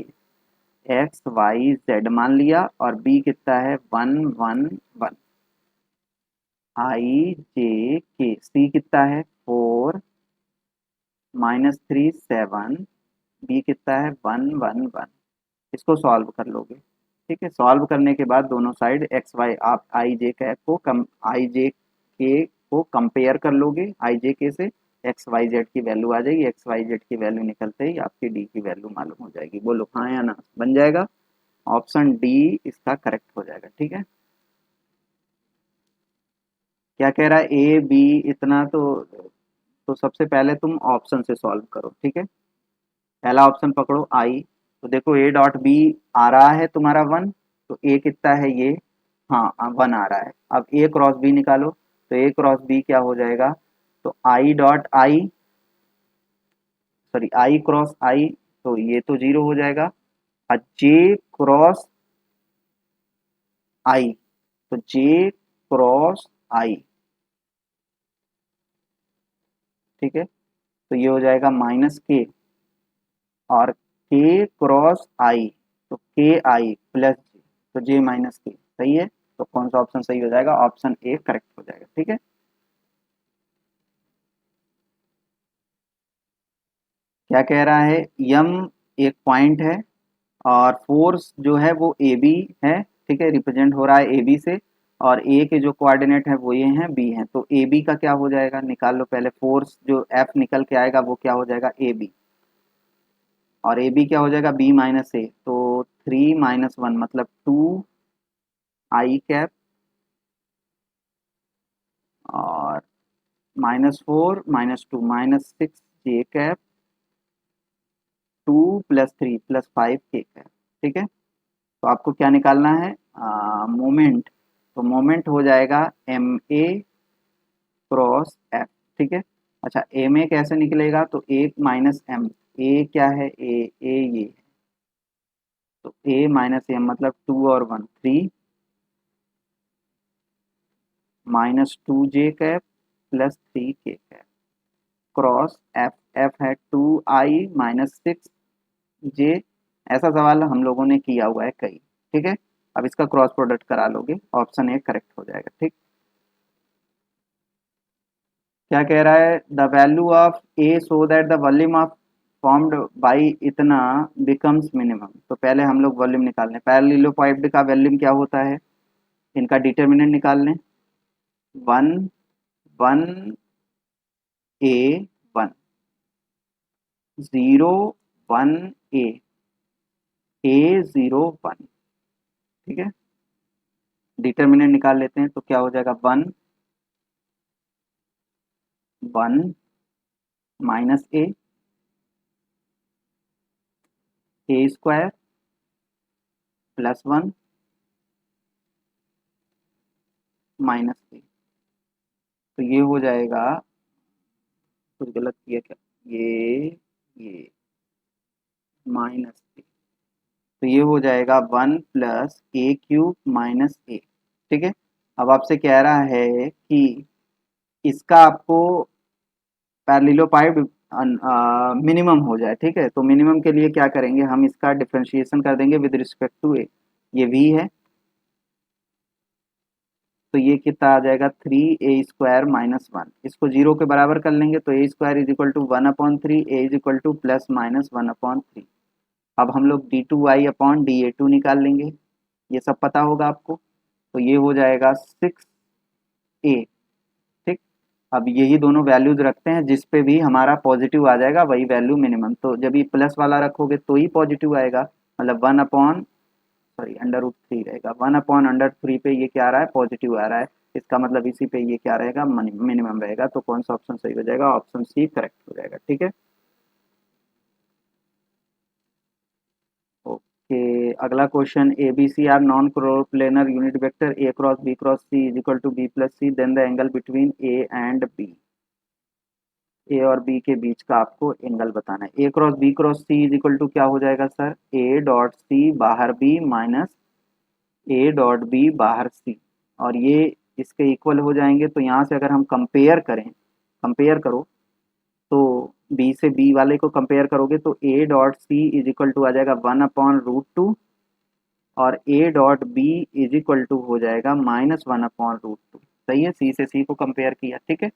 एक्स वाई जेड मान लिया, और बी कितना है 1 1 1, आई जे के, सी कितना है 4 -3 7, बी कितना है 1 1 1। इसको सॉल्व कर लोगे। ठीक है, सॉल्व करने के बाद दोनों साइड एक्स वाई, आप आई जे कैप को कम, आई जे के को कंपेयर कर लोगे आई जे के से, एक्स वाई जेड की वैल्यू आ जाएगी, एक्स वाई जेड की वैल्यू निकलते ही आपकी डी की वैल्यू मालूम हो जाएगी। बोलो हाँ या ना, बन जाएगा, ऑप्शन डी इसका करेक्ट हो जाएगा। ठीक है, क्या कह रहा है, ए बी इतना, तो सबसे पहले तुम ऑप्शन से सॉल्व करो। ठीक है, पहला ऑप्शन पकड़ो आई, तो देखो ए डॉट बी आ रहा है तुम्हारा 1, तो ए कितना है ये, हाँ 1 आ रहा है। अब ए क्रॉस बी निकालो, तो ए क्रॉस बी क्या हो जाएगा, तो I dot I, sorry I cross I, तो ये तो 0 हो जाएगा। और जे क्रॉस आई, तो जे क्रॉस आई, ठीक है, तो ये हो जाएगा -k, और के क्रॉस आई, तो के आई प्लस जे, तो जे -k, सही है। तो कौन सा ऑप्शन सही हो जाएगा, ऑप्शन ए करेक्ट हो जाएगा। ठीक है, क्या कह रहा है, यम एक पॉइंट है, और फोर्स जो है वो ए बी है। ठीक है, रिप्रेजेंट हो रहा है ए बी से, और ए के जो कोऑर्डिनेट है वो ये हैं बी हैं, तो ए बी का क्या हो जाएगा, निकाल लो पहले, फोर्स जो एफ निकल के आएगा वो क्या हो जाएगा ए बी, और ए बी क्या हो जाएगा बी माइनस ए, तो 3 - 1 मतलब 2 आई कैप, और -4 -2 -6 जे कैप, 2 + 3 + 5 के कैप। ठीक है, तो आपको क्या निकालना है, मोमेंट, तो मोमेंट हो जाएगा एम ए क्रॉस एफ। ठीक है, अच्छा एम ए कैसे निकलेगा, तो ए माइनस एम, ए क्या है, ए ये है, तो ए माइनस एम मतलब 2 और 1 3, -2 जे कैप +3 के कैप, क्रॉस एफ, एफ है 2 आई -6 जे। ऐसा सवाल हम लोगों ने किया हुआ है कई। ठीक है, अब इसका क्रॉस प्रोडक्ट करा लोगे, ऑप्शन ए करेक्ट हो जाएगा। ठीक, क्या कह रहा है, the value of A so that the volume of formed by इतना बिकम्स मिनिमम। तो पहले हम लोग वॉल्यूम निकाल लें, पैरेललोपाइड का वॉल्यूम क्या होता है, इनका डिटर्मिनेंट निकाल लें, 1 1 ए 1, 0 1 A 0 1। ठीक है, डिटर्मिनेंट निकाल लेते हैं, तो क्या हो जाएगा 1 1 -a, A² +1 -a, तो ये हो जाएगा, कुछ गलत किया क्या, ये -a, तो ये हो जाएगा 1 + a³ -a। ठीक है, अब आपसे कह रहा है कि इसका आपको पैरेललोपाइड मिनिमम हो जाए। ठीक है, तो मिनिमम के लिए क्या करेंगे, हम इसका डिफरेंशिएशन कर देंगे विद रिस्पेक्ट टू ए, ये v है, तो ये कितना आ जाएगा 3a² -1, इसको 0 के बराबर कर लेंगे, तो a² = 1/3, a ±1/3। अब हम लोग d2y/da2 निकाल लेंगे, ये सब पता होगा आपको, तो ये हो जाएगा 6a। ठीक, अब यही दोनों वैल्यूज रखते हैं, जिस पे भी हमारा पॉजिटिव आ जाएगा वही वैल्यू मिनिमम। तो जब ये प्लस वाला रखोगे तो ही पॉजिटिव आएगा, मतलब 1/√3 रहेगा। 1/√3 पे ये क्या आ रहा है, पॉजिटिव आ रहा है, इसका मतलब इसी पे ये क्या रहेगा, मिनिमम रहेगा। तो कौन सा ऑप्शन सही हो जाएगा, ऑप्शन सी करेक्ट हो जाएगा। ठीक है, ओके। अगला question, A B C are non planar unit vector, A cross B cross C is equal to B plus C, then the angle between A and B. A और B के बीच का आपको एंगल बताना है। A cross B cross C is equal to क्या हो जाएगा सर, ए डॉट सी बाहर बी माइनस ए डॉट बी बाहर सी, और ये इसके इक्वल हो जाएंगे। तो यहाँ से अगर हम कंपेयर करें, कंपेयर करो, तो बी से बी वाले को कंपेयर करोगे तो ए dot C is equal to आ जाएगा 1/√2, और A dot B is equal to हो जाएगा -1/√2। सही है, सी से सी को कंपेयर किया। ठीक है,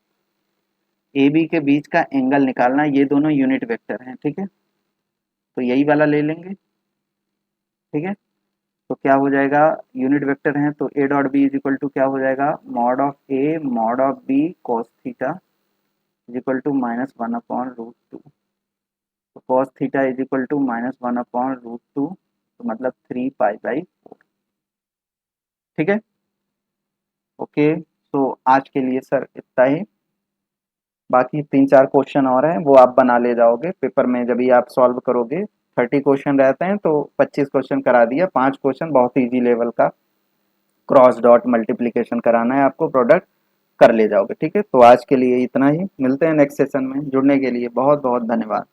ए बी के बीच का एंगल निकालना, ये दोनों यूनिट वेक्टर हैं। ठीक है, तो यही वाला ले लेंगे। ठीक है, तो क्या हो जाएगा, यूनिट वेक्टर हैं तो ए dot B is equal to क्या हो जाएगा, mod of a mod of b cos theta is equal to -1/√2। तो cos theta is equal to -1/√2, तो मतलब 3π/4। ठीक है, ओके। तो आज के लिए सर इतना ही, बाकी 3-4 क्वेश्चन और हैं वो आप बना ले जाओगे पेपर में जब भी आप सॉल्व करोगे। 30 क्वेश्चन रहते हैं तो 25 क्वेश्चन करा दिया, 5 क्वेश्चन बहुत ईजी लेवल का क्रॉस डॉट मल्टीप्लीकेशन कराना है आपको, प्रोडक्ट कर ले जाओगे। ठीक है, तो आज के लिए इतना ही, मिलते हैं नेक्स्ट सेशन में। जुड़ने के लिए बहुत बहुत धन्यवाद।